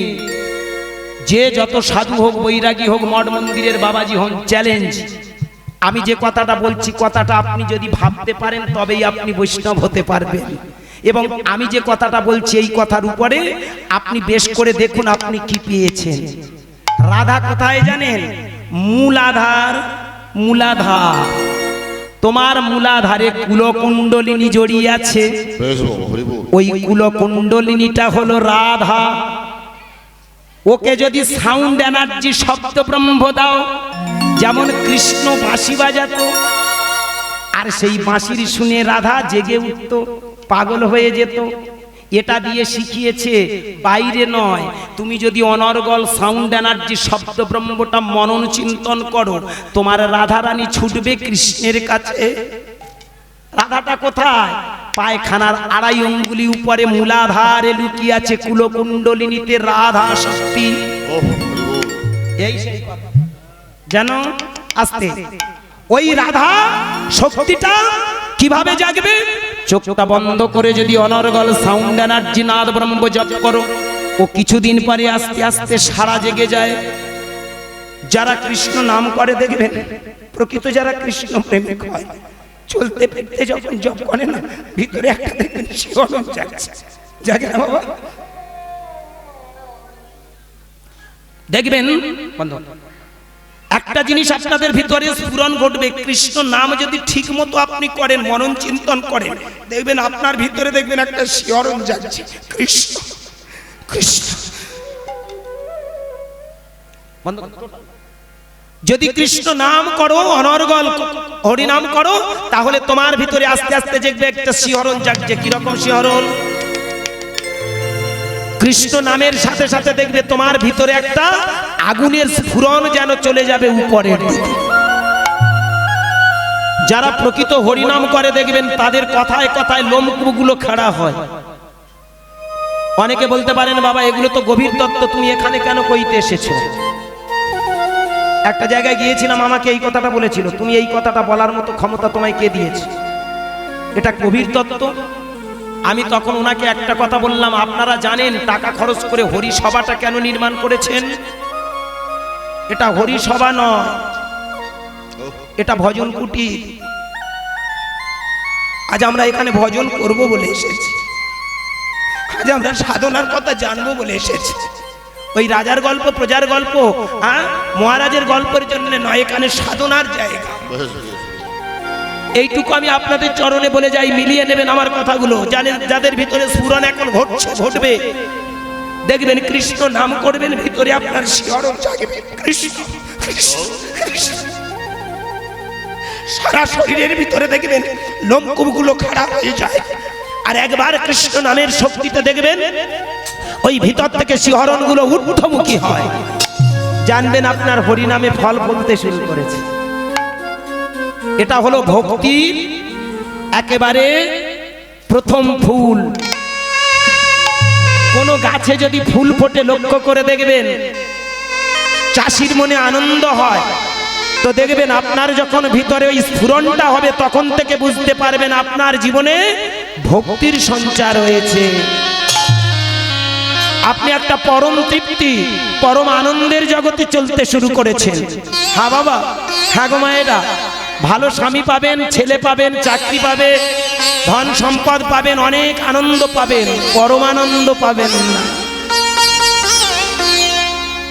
যে যত সাধু হোক, বৈরাগী হোক, মঠ মন্দিরের বাবাজি হন, চ্যালেঞ্জ। আমি যে কথাটা বলছি, কথাটা আপনি যদি ভাবতে পারেন তবেই আপনি বৈষ্ণব হতে পারবেন। এবং আমি যে কথাটা বলছি এই কথার উপরে আপনি বেশ করে দেখুন আপনি কি পেয়েছেন। রাধা কোথায় জানেন? মূলাধার, মূলাধার। তোমার মূলাধারে কুলকুণ্ডলিনী জড়িয়ে আছে। ওই কুলকুণ্ডলিনীটা হলো রাধা। ওকে যদি সাউন্ড এনার্জি শব্দ ব্রহ্ম দাও, যেমন কৃষ্ণ বাঁশি বাজাতো, আর সেই বাঁশির শুনে রাধা জেগে উঠত, পাগল হয়ে যেত। এটা দিয়ে শিখিয়েছে, বাইরে নয়। তুমি যদি অনর্গল সাউন্ড এনার্জি শব্দ ব্রহ্মটা মনন চিন্তন করো, তোমার রাধা রানী ছুটবে কৃষ্ণের কাছে। রাধাটা কোথায়? পায়খানার 2.5 অঙ্গুলি উপরে মূলাধারে লুকিয়ে আছে কুলকুণ্ডলিনীতে রাধা শক্তি। এই সেই কথা যেন আসতে ওই রাধা শক্তিটা কিভাবে জাগবে? চোখটা বন্ধ করে যদি অনর্গল সাউন্ড এনার্জি নাদ ব্রহ্ম জপ করো, ও কিছুদিন পরে আস্তে আস্তে সারা জেগে যায়। যারা কৃষ্ণ নাম করে দেখবেন, প্রকৃত যারা কৃষ্ণ প্রেমিক হয়, চলতে ফিরতে যখন জপ করে না, ভিতরে একটা দেখবেন শিহরণ জাগছে। জাগে না বাবা? দেখবেন বন্ধু, একটা জিনিস আপনাদের ভিতরে স্ফুরণ ঘটবে। কৃষ্ণ নাম যদি ঠিক মতো আপনি করেন, মনন চিন্তন করেন, দেখবেন আপনার ভিতরে দেখবেন একটা শিহরণ জাগছে। কৃষ্ণ কৃষ্ণ। যদি কৃষ্ণ নাম করো, অনর্গল হরি নাম করো, তাহলে তোমার ভিতরে আস্তে আস্তে দেখবে একটা শিহরণ জাগছে। কিরকম শিহরণ? কৃষ্ণ নামের সাথে সাথে দেখবে তোমার ভিতরে একটা আগুনের স্ফুরণ যেন চলে যাবে উপরের দিকে। যারা প্রকৃত হরিনাম করে দেখবেন তাদের কথায় কথায় লোমকূপগুলো খাড়া হয়। অনেকে বলতে পারেন বাবা এগুলো তো গভীর তত্ত্ব, তুমি এখানে কেন কইতে এসেছো? একটা জায়গায় গিয়েছিলাম, আমাকে এই কথাটা বলেছিল, তুমি এই কথাটা বলার মতো ক্ষমতা তোমায় কে দিয়েছে? এটা গভীর তত্ত্ব। আমি তখন ওনাকে একটা কথা বললাম, আপনারা জানেন টাকা খরচ করে হরি সভাটা কেন নির্মাণ করেছেন? এটা হরি সভা নয়, এটা ভজন কুটির। আজ আমরা এখানে ভজন করব বলে এসেছি, আজ আমরা সাধনার কথা জানবো বলে এসেছি। ওই রাজার গল্প, প্রজার গল্প, মহারাজের গল্পের জন্য নয়, এখানে সাধনার জায়গা। এইটুকু আমি আপনাদের চরণে বলে যাই, মিলিয়ে নেবেন আমার কথাগুলো। জানেন যাদের ভিতরে স্ফুরণ এখন ঘটছে, ঘটবে, দেখবেন কৃষ্ণ নাম করবেন, ভিতরে আপনার শিহরণ জাগবে। কৃষ্ণ কৃষ্ণ কৃষ্ণ। সারা শরীরের ভিতরে দেখবেন লোমকূপগুলো খারাপ হয়ে যায়। আর একবার কৃষ্ণ নামের শক্তিতে দেখবেন ওই ভিতর থেকে শিহরণগুলো ঊর্ধ্বমুখী হয়। জানবেন আপনার হরিনামে ফল ফলতে শুরু করেছে। এটা হলো ভক্তির একেবারে প্রথম ফুল। কোন গাছে যদি ফুল ফোটে লক্ষ্য করে দেখবেন, চাষির মনে আনন্দ হয়। তো দেখবেন আপনার যখন ভিতরে ওই স্ফুরণটা হবে, তখন থেকে বুঝতে পারবেন আপনার জীবনে ভক্তির সঞ্চার হয়েছে। আপনি একটা পরম তৃপ্তি, পরম আনন্দের জগতে চলতে শুরু করেছেন। হ্যাঁ বাবা, হ্যাঁ গো মায়েরা, ভালো স্বামী পাবেন, ছেলে পাবেন, চাকরি পাবে, ধন সম্পদ পাবেন, অনেক আনন্দ পাবেন, পরমানন্দ পাবেন না।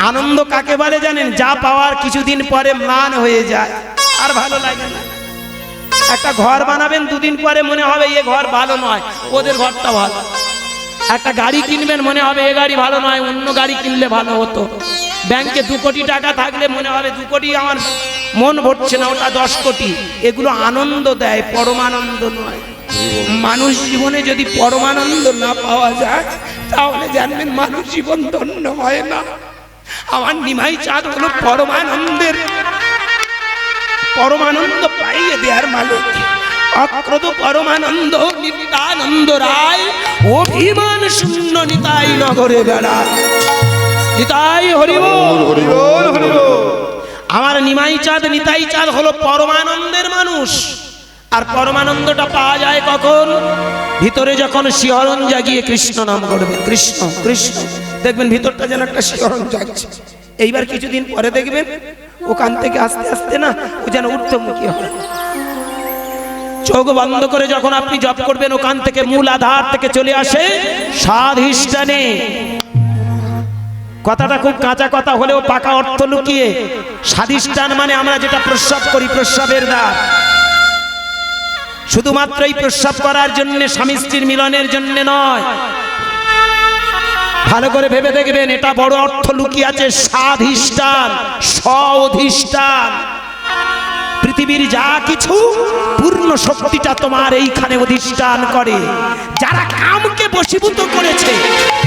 আনন্দ কাকে বলে জানেন? যা পাওয়ার কিছুদিন পরে ম্লান হয়ে যায়, আর ভালো লাগে না। একটা ঘর বানাবেন, দুদিন পরে মনে হবে এ ঘর ভালো নয়, ওদের ঘরটা ভালো। একটা গাড়ি কিনবেন, মনে হবে এ গাড়ি ভালো নয়, অন্য গাড়ি কিনলে ভালো হতো। ব্যাংকে 2 কোটি টাকা থাকলে মনে হবে 2 কোটি আমার মন ভরছে না, ওটা 10 কোটি। এগুলো আনন্দ দেয়, পরমানন্দ নয়। মানুষ জীবনে যদি পরমানন্দ না পাওয়া যায়, তাহলে জানবেন মানুষ জীবন ধন্য হয় না। আমার নিমাই চাঁদ হলো পরমানন্দ পাইয়ে দেয়ার মালিক। অক্রোধ পরমানন্দ নিত্যানন্দ রায়, অভিমান শূন্য নিতাই নগরে বেড়ায়। নিতাই হরি বল, হরি বল, হরি বল। আমার নিমাই চাঁদ, নিতাই চাঁদ হলো পরমানন্দের মানুষ। আর পরমানন্দটা পাওয়া যায় কখন? ভিতরে যখন শিহরণ জাগিয়ে কৃষ্ণ নাম করবে, কৃষ্ণ কৃষ্ণ, দেখবেন ভিতরটা যেন একটা শিহরণ জাগছে। এইবার কিছুদিন পরে দেখবেন ওখান থেকে আস্তে আস্তে না ও যেন ঊর্ধ্বমুখী হয়। চোখ বন্ধ করে যখন আপনি জপ করবেন, ওখান থেকে মূল আধার থেকে চলে আসে স্বাধিষ্ঠানে। কথাটা খুব কাঁচা কথা হলেও পাকা অর্থ লুকিয়ে। স্বাধিষ্ঠান মানে আমরা যেটা প্রস্রাব করি, প্রস্রাবের দ্বার। শুধুমাত্র এই প্রস্রাব করার জন্য, স্বামী স্ত্রীর মিলনের জন্য নয়। ভালো করে ভেবে দেখবেন, এটা বড় অর্থ লুকিয়ে আছে। স্বাধিষ্ঠান, স্ব-অধিষ্ঠান। পৃথিবীর যা কিছু পূর্ণ শক্তিটা তোমার এইখানে অধিষ্ঠান করে। যারা কামকে বশীভূত করেছে,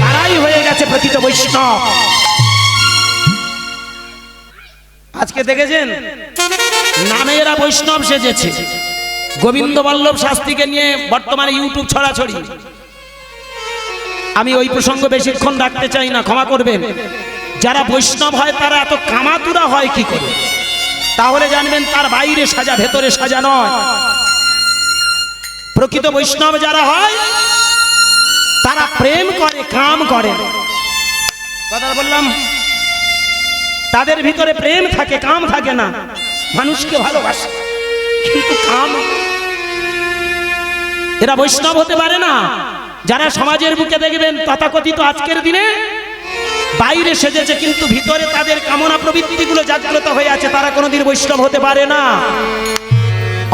তারাই হয়ে গেছে প্রকৃত বৈষ্ণব। আজকে দেখেছেন নামে এরা বৈষ্ণব সেজেছে। গোবিন্দ বল্লভ শাস্ত্রীকে নিয়ে বর্তমানে ইউটিউব ছড়াছড়ি। আমি ওই প্রসঙ্গ বেশিক্ষণ রাখতে চাই না, ক্ষমা করবেন। যারা বৈষ্ণব হয় তারা এত কামাতুরা হয় কি করে? তাহলে জানবেন তার বাইরে সাজা, ভেতরে সাজা নয়। প্রকৃত বৈষ্ণব যারা হয় তারা প্রেম করে, কাম করে। কথা বললাম, তাদের ভিতরে প্রেম থাকে, কাম থাকে না। মানুষকে ভালোবাসে কিন্তু কাম। এরা বৈষ্ণব হতে পারে না। যারা সমাজের বুকে দেখবেন তথাকথিত আজকের দিনে বাইরে সেজেছে কিন্তু ভিতরে তাদের কামনা প্রবৃত্তিগুলো জাগ্রত হয়ে আছে, তারা কোনোদিন বৈষ্ণব হতে পারে না।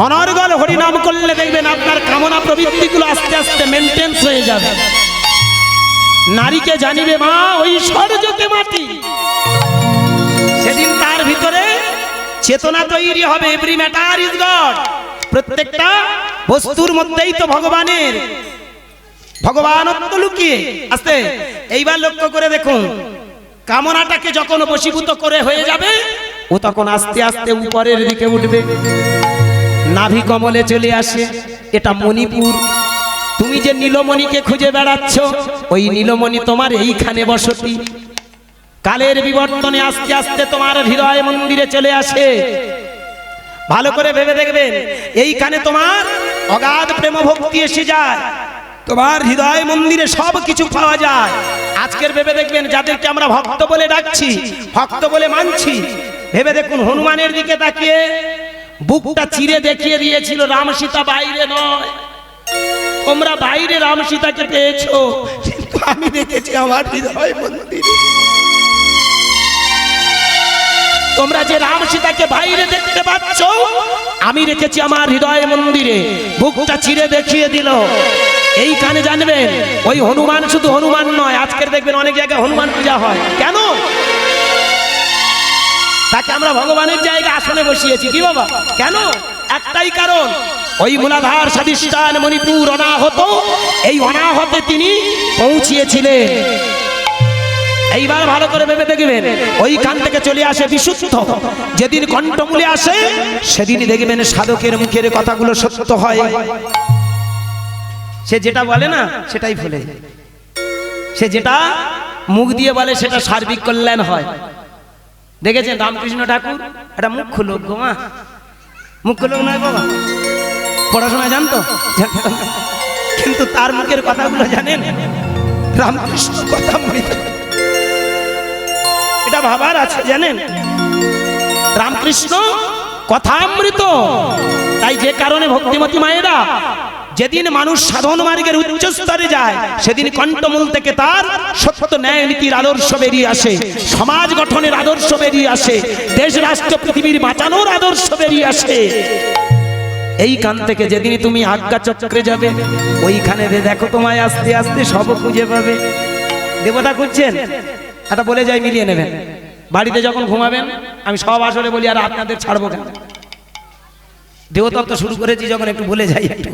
অনর্গল হরিনাম করলে দেখবেন আপনার কামনা প্রবৃত্তিগুলো আস্তে আস্তে মেনটেন্স হয়ে যাবে। নারীকে জানিবে মা ঐশ্বর্যতে মাটি, সেদিন তার ভিতরে চেতনা তৈরি হবে। Every matter is god. প্রত্যেকটা বস্তুর মধ্যেই তো ভগবানের ভগবানত্ব লুকিয়ে আছে। এইবার লক্ষ্য করে দেখুন, কামনাটাকে যখন বশীভূত করে হয়ে যাবে, ও তখন আস্তে আস্তে উপরের দিকে উঠবে, নাভি কমলে চলে আসে। এটা মণিপুর। তুমি যে নীলমণিকে খুঁজে বেড়াচ্ছ, ওই নীলমণি তোমার এইখানে বসতি। কালের বিবর্তনে আস্তে আস্তে তোমার হৃদয় মন্দিরে চলে আসে। ভালো করে ভেবে দেখবেন, এইখানে তোমার অগাধ প্রেম ভক্তি এসে যায়। তোমার হৃদয় মন্দিরে সব কিছু পাওয়া যায়। আজকের ভেবে দেখবেন, যাদেরকে আমরা ভক্ত বলে ডাকছি, ভক্ত বলে মানছি, ভেবে দেখুন হনুমানের দিকে তাকিয়ে বুকটা চিরে দেখিয়ে দিয়েছিল রাম সীতা বাইরে নয়। তোমরা বাইরে রাম সীতাকে পেয়েছো, কিন্তু আমি দেখেছি আমার হৃদয় মন্দিরে। তোমরা যে রাম সীতাকে বাইরে দেখতে পাচ্ছ, আমি রেখেছি আমার হৃদয় মন্দিরে। বুকটা চিরে দেখিয়ে দিল। এইখানে জানবেন ওই হনুমান শুধু হনুমান নয়। আজকের দেখবেন অনেক জায়গায় হনুমান পূজা হয়। কেন? তাকে আমরা ভগবানের জায়গায় আসনে বসিয়েছি। কি বাবা? কেন? একটাই কারণ, ওই মূলাধার স্বাধিষ্ঠান মণিপুর অনাহত, এই অনাহতে তিনি পৌঁছিয়েছিলেন। এইবার ভালো করে ভেবে দেখবেন, ওইখান থেকে চলে আসে বিশুদ্ধ। যেদিন কণ্ঠমূলে আসে সেদিন দেখবেন সাধকের মুখের কথাগুলো সত্য হয়। সে যেটা বলে না সেটাই ভুলে যায়, সে যেটা মুখ দিয়ে বলে সেটা সার্বিক কল্যাণ হয়। দেখেছেন রামকৃষ্ণ ঠাকুর একটা মুখ্য লোক গো মা, মুখ্য লোক নয় বাবা, পড়াশোনা জানতো, কিন্তু তার মুখের কথাগুলো জানেন রামকৃষ্ণ কথা মৃত। এটা ভাবার আছে জানেন, রামকৃষ্ণ কথামৃত। তাই যে কারণে ভক্তিমতী মায়েরা, যেদিন মানুষ সাধন মার্গের উচ্চ স্তরে যায় সেদিন কণ্ঠমূল থেকে তার সত্য ন্যায় নীতির আদর্শ বেরিয়ে আসে, সমাজ গঠনের আদর্শ বেরিয়ে আসে, দেশ রাষ্ট্র পৃথিবীর বাঁচানোর আদর্শ বেরিয়ে আসে। এইখান থেকে যেদিন তুমি আজ্ঞা চক্রে যাবে ওইখানে দেখো তোমায় আস্তে আস্তে সব খুঁজে পাবে। দেবতা খুঁজছেন, এটা বলে যাই মিলিয়ে নেবেন। বাড়িতে যখন ঘুমাবেন, আমি সব আসলে বলি আর আপনাদের ছাড়বো কেন, দেবতত্ব শুরু করেছি যখন একটু বলে যাই একটু।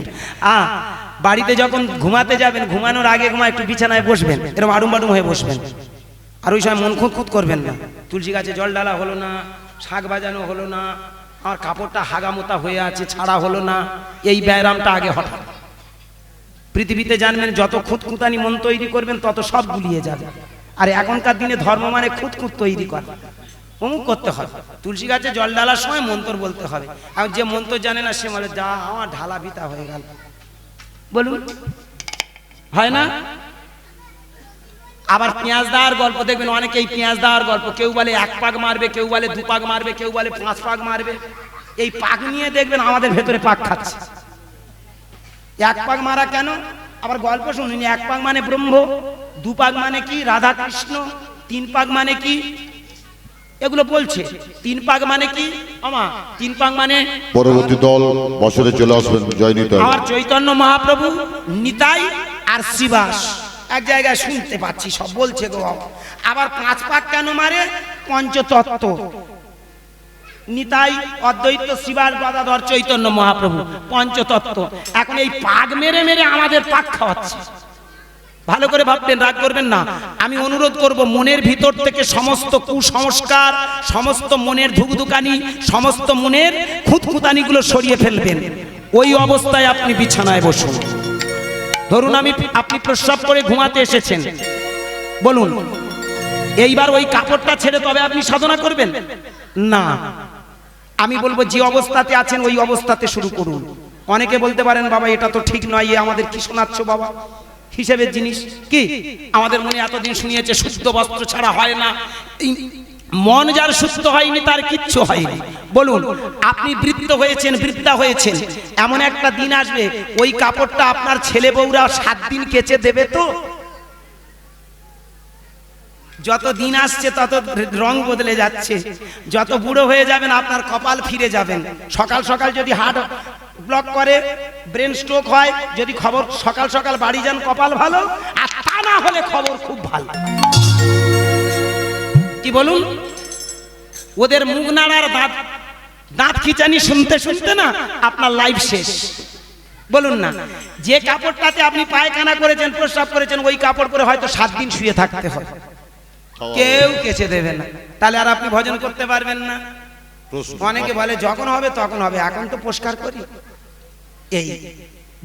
বাড়িতে যখন ঘুমাতে যাবেন, ঘুমানোর আগে একটু বিছানায় বসবেন, এরকম আড়ুম বাড়ুম হয়ে বসবেন। আর ওই সময় মন খুঁত খুঁত করবেন না। তুলসী গাছে জল ডালা হলো না, শাক বাজানো হলো না, আর কাপড়টা হাগামোতা হয়ে আছে ছাড়া হলো না, এই ব্যায়ামটা আগে হঠাৎ। পৃথিবীতে জানবেন যত খুঁতখুঁতানি মন তৈরি করবেন তত সব গুলিয়ে যাবে। আর এখনকার দিনে ধর্ম মানে খুঁতখুঁত তৈরি করা, অমুক করতে হবে। তুলসী গাছে জল ঢালার সময় মন্ত্র বলতে হবে, আর যে মন্ত্র জানে না সে বলে যা আমার ঢালা ভিতা হয়ে গেল। বলুন হয় না? আবার পেঁয়াজ দেওয়ার গল্প দেখবেন, অনেকেই পেঁয়াজ দেওয়ার গল্প, কেউ বলে 1 পাক মারবে, কেউ বলে 2 পাক মারবে, কেউ বলে 5 পাক মারবে। এই পাক নিয়ে দেখবেন আমাদের ভেতরে পাক খাচ্ছে। 1 পাক মারা কেন? আবার গল্প শুনুন, 1 পাক মানে ব্রহ্ম, 2 পাক মানে কি রাধা কৃষ্ণ, 3 পাক মানে কি এগুলো বলছে। 3 পাক মানে কি আমা? 3 পাক মানে পরবর্তী দল বছরে চলে আসবেন জয় নিতাই। আমার চৈতন্য মহাপ্রভু, নিতাই আর শ্রীবাস এক জায়গায় শুনতে পাচ্ছি সব বলছে গো। আবার 5 পাক কেন মারে? পঞ্চতত্ত্ব, নিতাই, অদ্বৈত, শ্রীবাস, গদাধর, চৈতন্য মহাপ্রভু, পঞ্চতত্ত্ব। এখন এই পাক মেরে মেরে আমাদের পাক খাওয়াচ্ছে। ভালো করে ভাববেন, রাগ করবেন না। আমি অনুরোধ করব, মনের ভিতর থেকে সমস্ত কুসংস্কার, সমস্ত মনের ধুকধুকানি, সমস্ত মনের খুঁতখুঁতানিগুলো সরিয়ে ফেলবেন। ওই অবস্থায় আপনি বিছানায় বসুন। ধরুন আপনি প্রস্রাব করে ঘুমাতে এসেছেন, বলুন এইবার ওই কাপড়টা ছেড়ে তবে আপনি সাধনা করবেন না। আমি বলবো যে অবস্থাতে আছেন ওই অবস্থাতে শুরু করুন। অনেকে বলতে পারেন বাবা এটা তো ঠিক নয়, এ আমাদের কি শোনাচ্ছ বাবা, হিসেবের জিনিস কি? আমাদের মনে এতদিন শুনিয়েছে শুদ্ধ বস্ত্র ছাড়া হয় না। মন যার সুস্থ হয়নি তার কিচ্ছু হয়নি। বলুন আপনি বৃদ্ধ হয়েছেন, বৃদ্ধা হয়েছেন, এমন একটা দিন আসবে ওই কাপড়টা আপনার ছেলে বউরা 7 দিন কেচে দেবে তো? যত দিন আসছে তত রং বদলে যাচ্ছে। যত বুড়ো হয়ে যাবেন আপনার কপাল ফিরে যাবেন। সকাল সকাল যদি হার্ট ব্লক করে, ব্রেন স্ট্রোক হয়, যদি খবর সকাল সকাল বাড়ি যান কপাল ভালো, আর তা না হলে খবর খুব ভালো। কি বলুন? ওদের মুখ নাড়ার দাঁত খিচানি শুনতে শুনতে না আপনার লাইফ শেষ। বলুন না, যে কাপড়টাতে আপনি পায়খানা করেছেন, প্রস্রাব করেছেন, ওই কাপড় পরে হয়তো 7 দিন শুয়ে থাকতে হয়, কেউ কেচে দেবে না, তাহলে আর আপনি ভজন করতে পারবেন না। অনেকে বলে যখন হবে তখন হবে, এখন তো পরিষ্কার করি। এই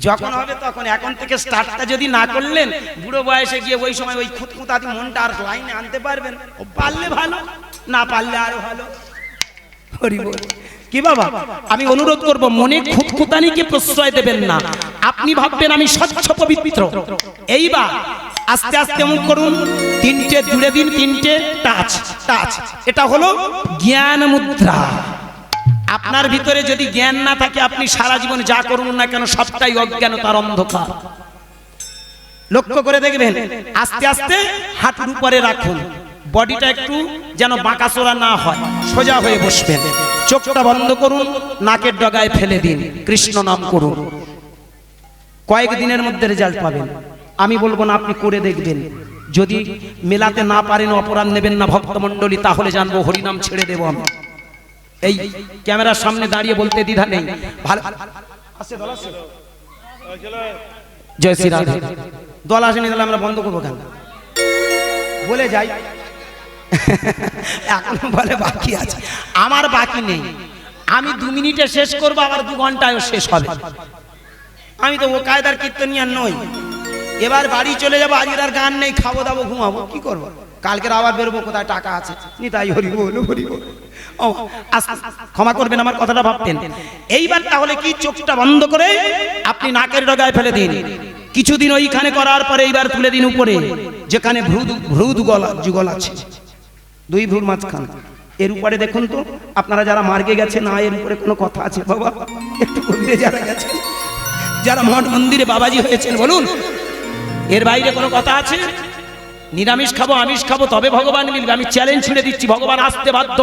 যখন হবে তখন, এখন থেকে স্টার্টটা যদি না করলেন বুড়ো বয়সে গিয়ে ওই সময় ওই খুঁতখুঁতাতি মনটা আর লাইনে আনতে পারবেন, পারলে ভালো, না পারলে আরো ভালো। হরি বল। কি বাবা, আমি অনুরোধ করব মনে খুঁতখুঁতানিকে প্রশ্রয় দেবেন না। আপনি ভাববেন আমি স্বচ্ছ পবিত্র। এইবার আস্তে আস্তে মুখ করুন, 3টে জুড়ে দিন, 3টে টাচ টাচ। এটা হলো জ্ঞান মুদ্রা। আপনার ভিতরে যদি জ্ঞান না থাকে আপনি সারা জীবন যা করুন না কেন সবটাই অজ্ঞানতার অন্ধকার। লক্ষ্য করে দেখবেন, আস্তে আস্তে হাঁটুর উপরে রাখুন, বডিটা একটু যেন বাঁকাচোরা না হয়, সোজা হয়ে বসবেন। চোখটা বন্ধ করুন, নাকের ডগায় ফেলে দিন, কৃষ্ণ নাম করুন। কয়েকদিনের মধ্যে রেজাল্ট পাবেন। আমি বলবো না, আপনি করে দেখবেন। যদি মেলাতে না পারেন অপরাধ নেবেন না ভক্তমণ্ডলী, তাহলে জানবো হরিনাম ছেড়ে দেবো আমি। এই ক্যামেরার সামনে দাঁড়িয়ে বলতে দ্বিধা নেই, ভালো জয় শ্রী রাধে। দল আসেনি তাহলে আমরা বন্ধ করবো কেন? বলে যাই এখন বলে বাকি আছে, আমার বাকি নেই। আমি 2 মিনিটে শেষ করবো, আবার 2 ঘন্টায় শেষ হবে। আমি তো ও কায়দার কীর্তনিয়ার নই। এবার বাড়ি চলে যাবো, আজকের আর গান নেই, খাবো দাবো ঘুমাবো, কি করবো? কালকের আবার বেরোবো, কোথায় টাকা আছে নি তাই হরি বল হরি বল। ও ক্ষমা করবেন আমার কথাটা ভাবতেন। এইবার তাহলে কি চোখটা বন্ধ করে আপনি নাকের ডগায় ফেলে দিন, কিছুদিন ওইখানে করার পরে এইবার তুলে দিন উপরে, যেখানে ভ্রু যুগল আছে, 2 ভ্রুর মাঝখান, এর উপরে দেখুন তো আপনারা যারা মার্গে গেছে না, এর উপরে কোনো কথা আছে বাবা? একটু গভীরে যারা গেছে, যারা মঠ মন্দিরে বাবাজি হয়েছেন বলুন, এর বাইরে কোনো কথা আছে? নিরামিষ খাবো আমিষ খাবো তবে ভগবান মিলবে, আমি চ্যালেঞ্জ ছুড়ে দিচ্ছি, ভগবান আসতে বাধ্য,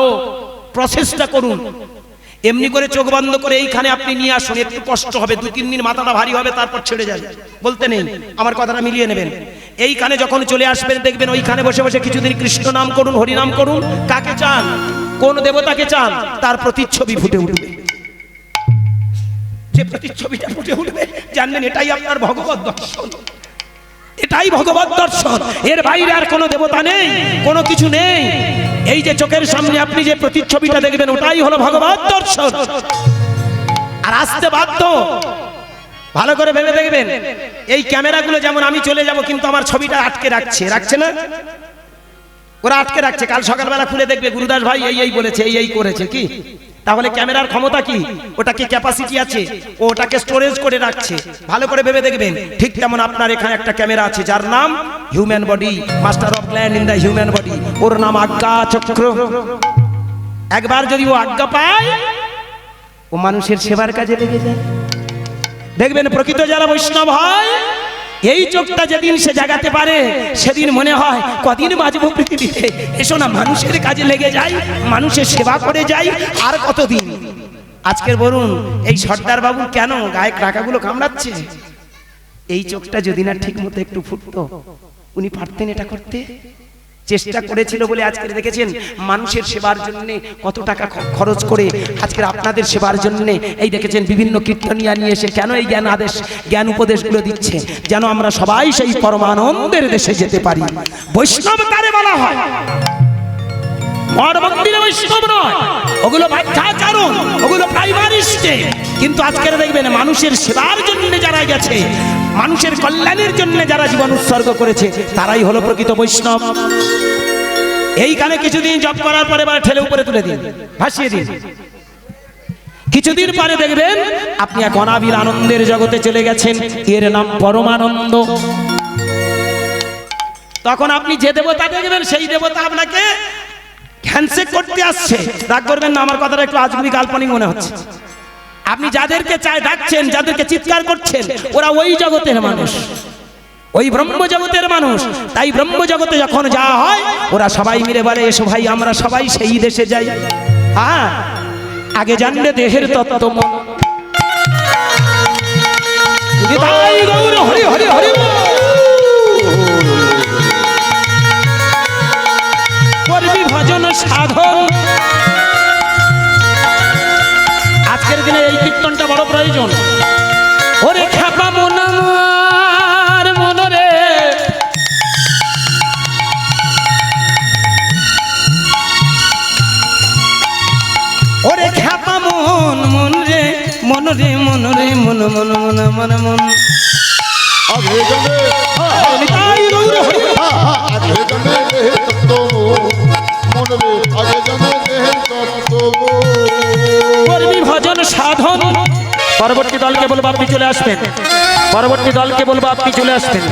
প্রসেসটা করুন। এমনি করে চোখ বন্ধ করে এইখানে আপনি নিয়ে আসুন, একটু কষ্ট হবে, 2-3 দিন মাথাটা ভারী হবে, তারপর ছেড়ে যাবে, বলতে নেই, আমার কথাটা মিলিয়ে নেবেন। এইখানে যখন চলে আসবেন দেখবেন ওইখানে বসে বসে কিছুদিন কৃষ্ণ নাম করুন, হরি নাম করুন। কাকে চান? কোন দেবতাকে চান? তার প্রতিচ্ছবি ফুটে উঠবে। যে প্রতিচ্ছবিটা ফুটে উঠবে জানবেন এটাই আপনার ভগবত দর্শন, এটাই ভগবত দর্শন। এর বাইরে আর কোনো দেবতা নেই, কোনো কিছু নেই। এই যে চোখের সামনে আপনি যে প্রতিচ্ছবিটা দেখবেন ওটাই হলো ভগবত দর্শন। আর আসতে বাধ্য, ভালো করে ভেবে দেখবেন। এই ক্যামেরাগুলো যেমন আমি চলে যাব কিন্তু আমার ছবিটা আটকে রাখছে না, ওরা আটকে রাখছে। কাল সকালবেলা খুলে দেখবে গুরুদাস ভাই এই বলেছে, এই করেছে, কি? তাহলে ক্যামেরার ক্ষমতা কি? ওটা কি ক্যাপাসিটি আছে? ওটাকে স্টোরেজ করে রাখছে। ভালো করে ভেবে দেখবেন। ঠিক তেমন আপনার এখানে একটা ক্যামেরা আছে যার নাম human body, master of plan in the human body. ওর নাম আজ্ঞা চক্র। একবার যদি ও আজ্ঞা পায়, ও মানুষের সেবার কাজে লেগে যায়। দেখবেন প্রকৃত যারা বৈষ্ণব হয়, এই চোখটা যেদিন সে জাগাতে পারে সেদিন মনে হয় কদিন বাঁচবো পৃথিবীতে, এসো না মানুষের কাজে লেগে যাই, মানুষের সেবা করে যাই, আর কতদিন। আজকের বলুন এই সর্দার বাবু কেন গায়ে টাকাগুলো কামড়াচ্ছে? এই চোখটা যদি না ঠিক মতো একটু ফুটতো, উনি পারতেন এটা করতে? চেষ্টা করেছিল বলে আজকে দেখেছেন মানুষের সেবার জন্য কত টাকা খরচ করে আজকের আপনাদের সেবার জন্য এই দেখেছেন বিভিন্ন কীর্তনিয়া নিয়ে এসে কেন এই জ্ঞান উপদেশগুলো দিচ্ছে, যেন আমরা সবাই সেই পরমানন্দের দেশে যেতে পারি। বৈষ্ণব কারে বলা হয়? মঠ মন্দিরে বৈষ্ণব নয়, ওগুলো বাচ্চাচারণ, ওগুলো প্রাইমারি স্টেজ। কিন্তু আজকের দেখবেন মানুষের সেবার জন্য যারা গেছে, মানুষের কল্যাণের জন্য যারা জীবন উৎসর্গ করেছে, তারাই হলো প্রকৃত বৈষ্ণব। এইখানে কিছুদিন জপ করার পরে এবার ঠেলে উপরে তুলে দিন, ভাসিয়ে দিন। কিছুদিন পরে দেখবেন আপনি এক অনাবিল আনন্দের জগতে চলে গেছেন, এর নাম পরমানন্দ। তখন আপনি যে দেবতা দেখবেন সেই দেবতা আপনাকে হ্যান্ডশেক করতে আসছে। রাগ করবেন না, আমার কথাটা একটু আজগুবি কাল্পনিক মনে হচ্ছে। আপনি যাদেরকে ডাকছেন, যাদেরকে চিৎকার করছেন, ওরা ওই জগতের মানুষ, ওই ব্রহ্ম জগতের মানুষ। তাই ব্রহ্ম জগতে যখন যাওয়া হয় ওরা সবাই মিলে বলে এসো ভাই আমরা সবাই সেই দেশে যাই। হ্যাঁ, আগে জানলে দেহের তত্ত্ব মন। হরি হরি হরি করবি ভজন সাধন। আজকের দিনে এই কীর্তনটা বড় প্রয়োজন। ওরে খ্যাপা মনার মনরে, ওরে খ্যাপা মন রে, মন রে, মন রে, মন মন মন মন মন। আগে জানে আগে জানে দেহের তত্ত্ব মন রে, আগে জানে দেহের তত্ত্ব। করবি ভজন সাধন। পরবর্তী দলকে বলবো আপনি চলে আসবেন, পরবর্তী দলকে বলবো আপনি চলে আসবেন।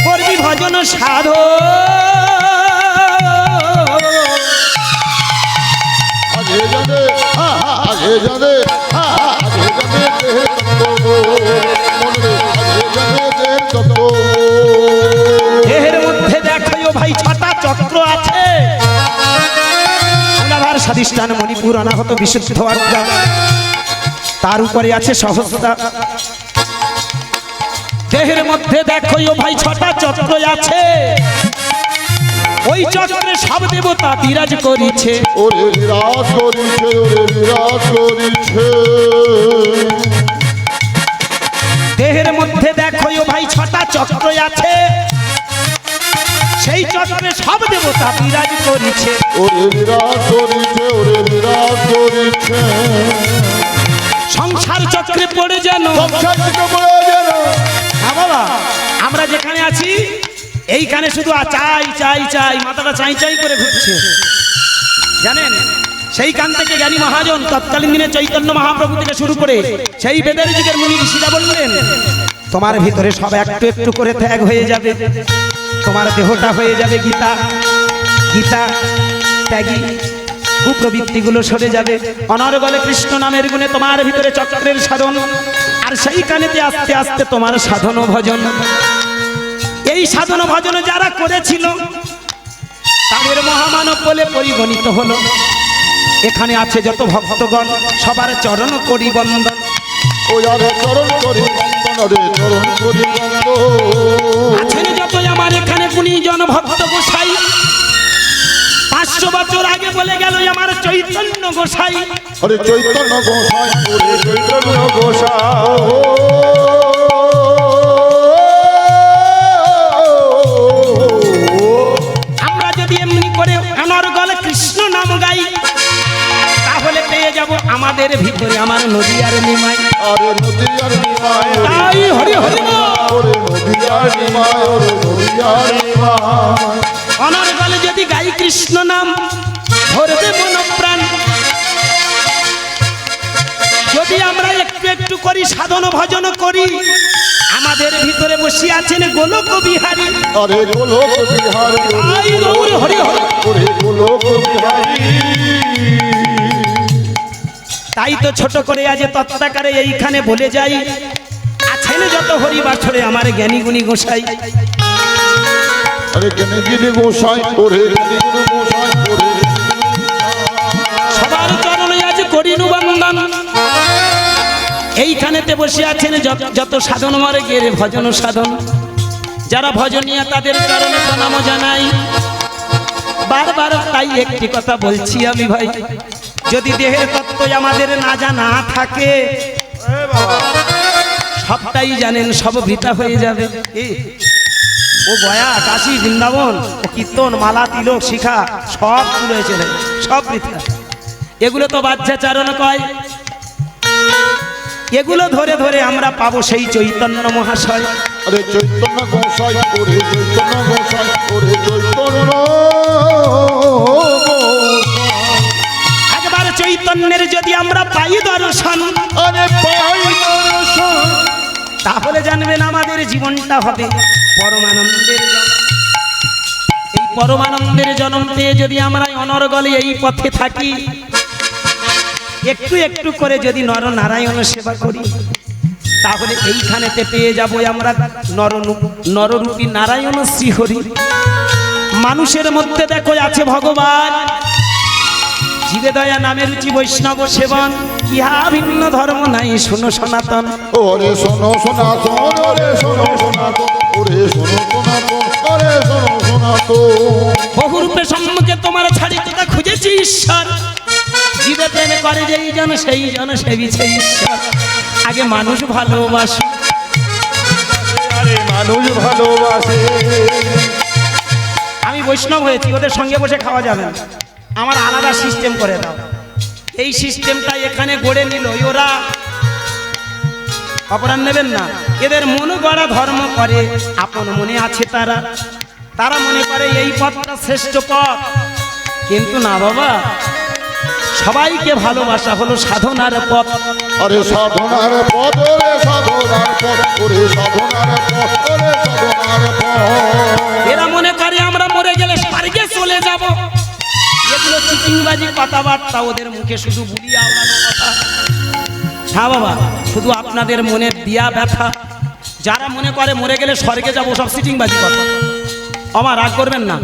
করবি ভজন সাধন। আগে জানে আগে জানে আগে জানে দেহের তত্ত্ব মন রে, আগে জানে দেহের তত্ত্ব। দেহের মধ্যে দেখো ভাই 6টা চক্র আছে। মূলাধার, স্বাধিষ্ঠান, মণিপুর, অনাহত, বিশুদ্ধ আজ্ঞা, তার উপরে আছে সহস্রতা। দেহের মধ্যে দেখো ভাই 6টা চক্র আছে। ওই চক্রে সব দেবতা বিরাজ করিছে। ওরে বিরাজ করিছে, ওরে বিরাজ করিছে। দেহের মধ্যে দেখো ও ভাই 6টা চক্র আছে, সেই চক্রে সব দেবতা বিরাজ করিছে। ওরে বিরাজ করিছে, ওরে বিরাজ করিছে। সংসার চক্রে পড়ে যেন সংসার থেকে পড়ে যেন হ্যাঁ বাবা, আমরা যেখানে আছি এইখানে শুধু চাই চাই চাই, মাথাটা চাই চাই করে ঘুরছে জানেন। সেইখান থেকে জ্ঞানী মহাজন তৎকালীন দিনে চৈতন্য মহাপ্রভু থেকে শুরু করে সেই বেদের যুগের মুনি ঋষিরা বললেন, তোমার ভিতরে সব একটু একটু করে ত্যাগ হয়ে যাবে, তোমার দেহটা হয়ে যাবে গীতা, গীতা ত্যাগী, কুপ্রবৃত্তিগুলো সরে যাবে, অনর্গলে কৃষ্ণ নামের গুণে তোমার ভিতরে চক্রের সাধন, আর সেইখানেতে আস্তে আস্তে তোমার সাধন ও ভজন। এই সাধন ও ভজন যারা করেছিল তাদের মহামানব বলে পরিগণিত হলো। এখানে আছে যত ভক্তগণ সবার চরণ করি বন্দন। ও আরে চরণ করি বন্দন, রে চরণ করি বন্দন। আছেন যত আমার এখানে গুণীজন ভক্ত গোসাই, 500 বছর আগে বলে গেল আমার চৈতন্য গোসাই। হরে চৈতন্য গোসাই, ওরে চৈতন্য গোসাই। আমরা যদি এমনি করে অনর্গল কৃষ্ণ নাম গাই তাহলে পেয়ে যাব আমাদের ভিতরে আমার নদী আর নিমাই। আরে নদী আর নিমাই, তাই হরি হরি বল। ওরে নদী আর নিমাই, ওরে নদী আর নিমাই। অনর্গলে যদি গাই কৃষ্ণ নাম ধরবে মন প্রাণ, যদি আমরা একটু একটু করি সাধন ভজন করি, আমাদের ভিতরে বসে আছেন গোলক বিহারী। আরে গোলক বিহারী, তাই গৌর হরি হরি। ওরে গোলক বিহারী। তাই তো ছোট করে আজ তত্ত্বাকারে এইখানে বলে যাই, আছেন যত হরি বাছরে আমার জ্ঞানী গুণী গোসাই। আরে কেন গিরি গোসাই, ওরে গিরি গোসাই, ওরে সবার চরণে আজ করিনু বন্দন। এইখানেতে বসে আছেন যত সাধন মরে গেরে ভজন সাধন, যারা ভজনিয়া তাদের চরণে প্রণাম জানাই। বারবার তাই একটি কথা বলছি আমি ভাই, যদি দেহের তত্ত্ব আমাদের না জানা থাকে সবটাই জানেন সব বৃথা হয়ে যাবে। ও গয়া কাশী বৃন্দাবন ও কীর্তন মালা তিলক শিখা সব রয়েছে, সব বৃথা। এগুলো তো বাহ্যাচারণ কয়, এগুলো ধরে ধরে আমরা পাবো সেই চৈতন্য মহাশয়। আরে চৈতন্য গোসাই, ওরে চৈতন্য গোসাই, ওরে চৈতন্য একবার চৈতন্যের যদি আমরা পাই দর্শন, আরে পাই দর্শন, তাহলে জানবেন আমাদের জীবনটা হবে পরমানন্দের জন্ম। এই পরমানন্দের জন্ম পেয়ে যদি আমরা অনর্গলে এই পথে থাকি, একটু একটু করে যদি নর নারায়ণ সেবা করি, তাহলে এইখানেতে পেয়ে যাব আমরা নররূপী নারায়ণ শ্রীহরি। মানুষের মধ্যে দেখো আছে ভগবান, জীবে দয়া নামে রুচি বৈষ্ণব সেবন, ইহা ভিন্ন ধর্ম নাই শুনো সনাতন। ওরে শোনো সনাতন, ওরে শোনো সনাতন, ওরে শোনো সনাতন, ওরে শোনো সনাতন। বহুরূপে সম্মুখে তোমার ছাড়ি কোথা খুঁজেছি ঈশ্বর, জীবে প্রেম করে যেই জন সেই জন সেবিছে ঈশ্বর। আগে মানুষ ভালোবাসে, আরে মানুষ ভালোবাসে। আমি বৈষ্ণব হয়েছি, ওদের সঙ্গে বসে খাওয়া যাবে না, আমার আলাদা সিস্টেম করে দাও। এই সিস্টেমটা এখানে গড়ে নিল ওরা, অপরাধ নেবেন না। এদের মন গড়া ধর্ম করে, আপন মনে আছে তারা, তারা মনে করে এই পথটা শ্রেষ্ঠ পথ, কিন্তু না বাবা, সবাইকে ভালোবাসা হলো সাধনার পথ। আরে সাধনার পথ, ওরে সাধনার পথ, ওরে সাধনার পথ, ওরে সাধনার পথ। এরা মনে করে আমরা মরে গেলে স্বর্গে চলে যাব, এগুলো চিটিংবাজি কথাবার্তা, ওদের মুখে শুধু বুলি আওড়ানো কথা। হ্যাঁ বাবা, শুধু আপনাদের মনের দিয়া ব্যথা, যারা মনে করে মরে গেলে স্বর্গে যাব, সব চিটিংবাজি কথা। আমার রাগ করবেন না,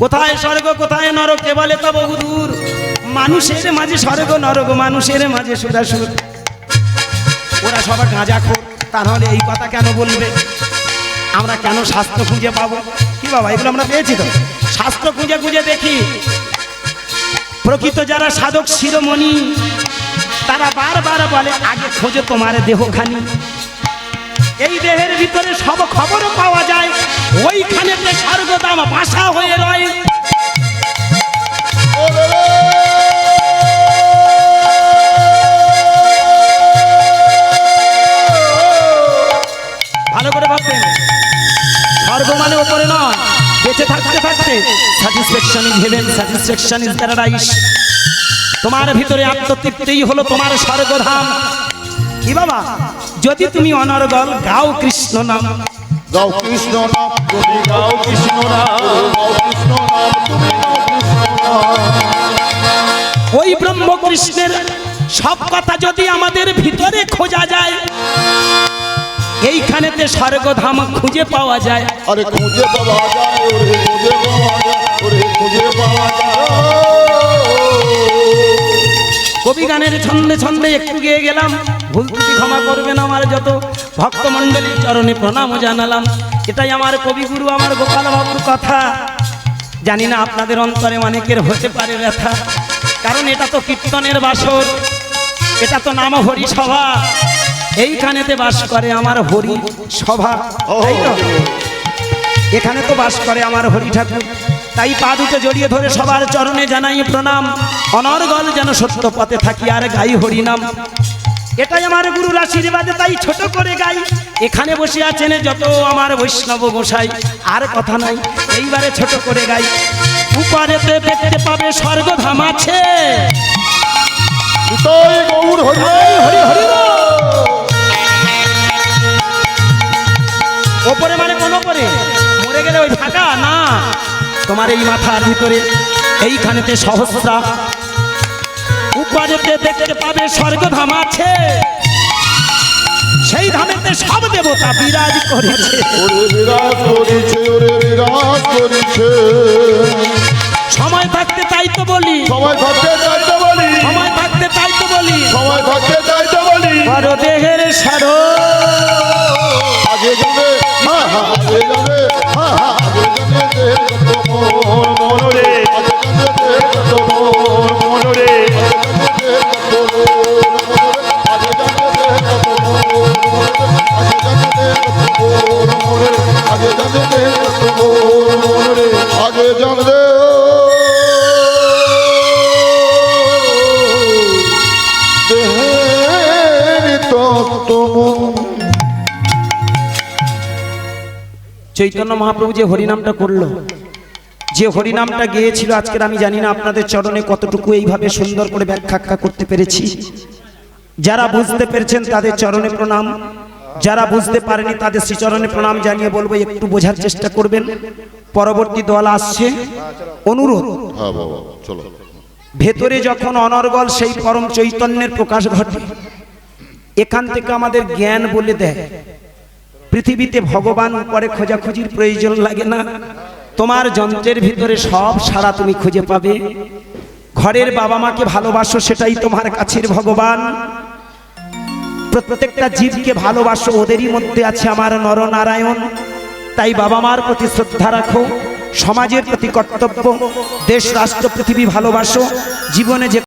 কোথায় স্বর্গ কোথায় নরক কে বলে তা বহুদূর, মানুষের মাঝে স্বর্গ নরক, মানুষের মাঝে সুরাসুর। ওরা সবাই গাঁজাখোর, তাহলে এই কথা কেন বলবে? আমরা কেন শাস্ত্র খুঁজে পাবো? কি বাবা, এগুলো আমরা পেয়েছি তো। শাস্ত্র খুঁজে খুঁজে দেখি প্রকৃত যারা সাধক শিরোমণি তারা বারবার বলে আগে খোঁজো তোমার দেহখানি। এই দেহের ভিতরে সব খবর পাওয়া যায়, ওইখানে স্বর্গধাম বাসা হয়ে রয়। ভালো করে ভাববেন, স্বর্গ মানে ওপরে নয়, বেঁচে থাকতে থাকতে satisfaction is haven, satisfaction is paradise. তোমার ভিতরে আত্মতৃপ্তিই হলো তোমার স্বর্গধাম। কি বাবা, যদি তুমি অনর্গল গাও কৃষ্ণ নাম, গাও কৃষ্ণ নাম, তুমি গাও কৃষ্ণ নাম, গাও কৃষ্ণ নাম, তুমি গাও কৃষ্ণ নাম। ওই ব্রহ্ম কৃষ্ণের সব কথা যদি আমাদের ভিতরে খোঁজা যায়, এইখানেতে স্বর্গধাম খুঁজে পাওয়া যায়। আরে খুঁজে পাওয়া যায়, ওরে খুঁজে পাওয়া যায়, ওরে খুঁজে পাওয়া যায়। কবি গানের ছন্দে ছন্দে একটু গেয়ে গেলাম, ভুল ত্রুটি ক্ষমা করবেন। আমার যত ভক্তমণ্ডলীর চরণে প্রণাম জানালাম। এটাই আমার কবিগুরু আমার গোপাল বাবুর কথা। জানি না আপনাদের অন্তরে অনেকের হতে পারে ব্যথা, কারণ এটা তো কীর্তনের বাসর, এটা তো নাম হরি সভা। এইখানেতে বাস করে আমার হরি সভা, তাই তো? এখানে তো বাস করে আমার হরি ঠাকুর। তাই পা দুটো জড়িয়ে ধরে সবার চরণে জানাই প্রণাম। অনর্গল যেন সত্য পথে থাকি আর গাই হরি নাম। এটাই আমার গুরুর আশীর্বাদে তাই ছোট করে গাই। এখানে বসে আছেন যত আমার বৈষ্ণব গোসাই, আর কথা নাই, এইবারে ছোট করে গাই। উপরেতে দেখতে পাবে স্বর্গধাম আছে, নিতাই গৌর হরি হরি হরি বল। ওপরে মানে কোন ওপরে মরে গেলে ওই ফাঁকা না, তোমার এই মাথার ভিতরে এইখানেতে সহস্রা। উপরেতে দেখতে পাবে স্বর্গধাম আছে, সেই ধামেতে সব দেবতা বিরাজ করেছে। ওরে বিরাজ করেছে, ওরে বিরাজ করেছে। সময় থাকতে তাই তো বলি, সময় থাকতে যাই তো বলি, সময় থাকতে তাই তো বলি, সময় থাকতে যাই তো বলি। বড় দেহের সারো আগে যাবে, হ্যাঁ হ্যাঁ আগে যাবে, হ্যাঁ হ্যাঁ আগে যাবে দেহের কত মোর মনরে, আগে যাবে দেহের কত মোর মনরে, আগে যাবে দেহের কত মোর আগে যাবে দেহের কত মোর আগে যাবে দেহের কত মোর আগে যাবে দেহের তত মোর। চৈতন্য মহাপ্রভু যে হরিনামটা করলো, যে হরিনামটা গেয়েছিল, আজকের আমি জানি না আপনাদের চরণে কতটুকু এইভাবে সুন্দর করে ব্যাখ্যা করতে পেরেছি। যারা বুঝতে পেরেছেন তাদের চরণে প্রণাম, যারা বুঝতে পারেনি তাদের শ্রীচরণে প্রণাম জানিয়ে বলবো একটু বোঝার চেষ্টা করবেন। পরবর্তী দল আসছে, অনুরোধ হ্যাঁ বাবা চলো। ভেতরে যখন অনর্গল সেই পরম চৈতন্যের প্রকাশ ঘটে, এখান থেকে আমাদের জ্ঞান বলে দেয় পৃথিবীতে ভগবান পরে খোঁজাখুঁজির প্রয়োজন লাগে না। তোমার যন্ত্রের ভিতরে সব সারা তুমি খুঁজে পাবে। ঘরের বাবা মাকে ভালোবাসো, সেটাই তোমার কাছের ভগবান। প্রত্যেকটা জীবকে ভালোবাসো, ওদেরই মধ্যে আছে আমার নরনারায়ণ। তাই বাবা মার প্রতি শ্রদ্ধা রাখো, সমাজের প্রতি কর্তব্য, দেশ রাষ্ট্র পৃথিবী ভালোবাসো। জীবনে যে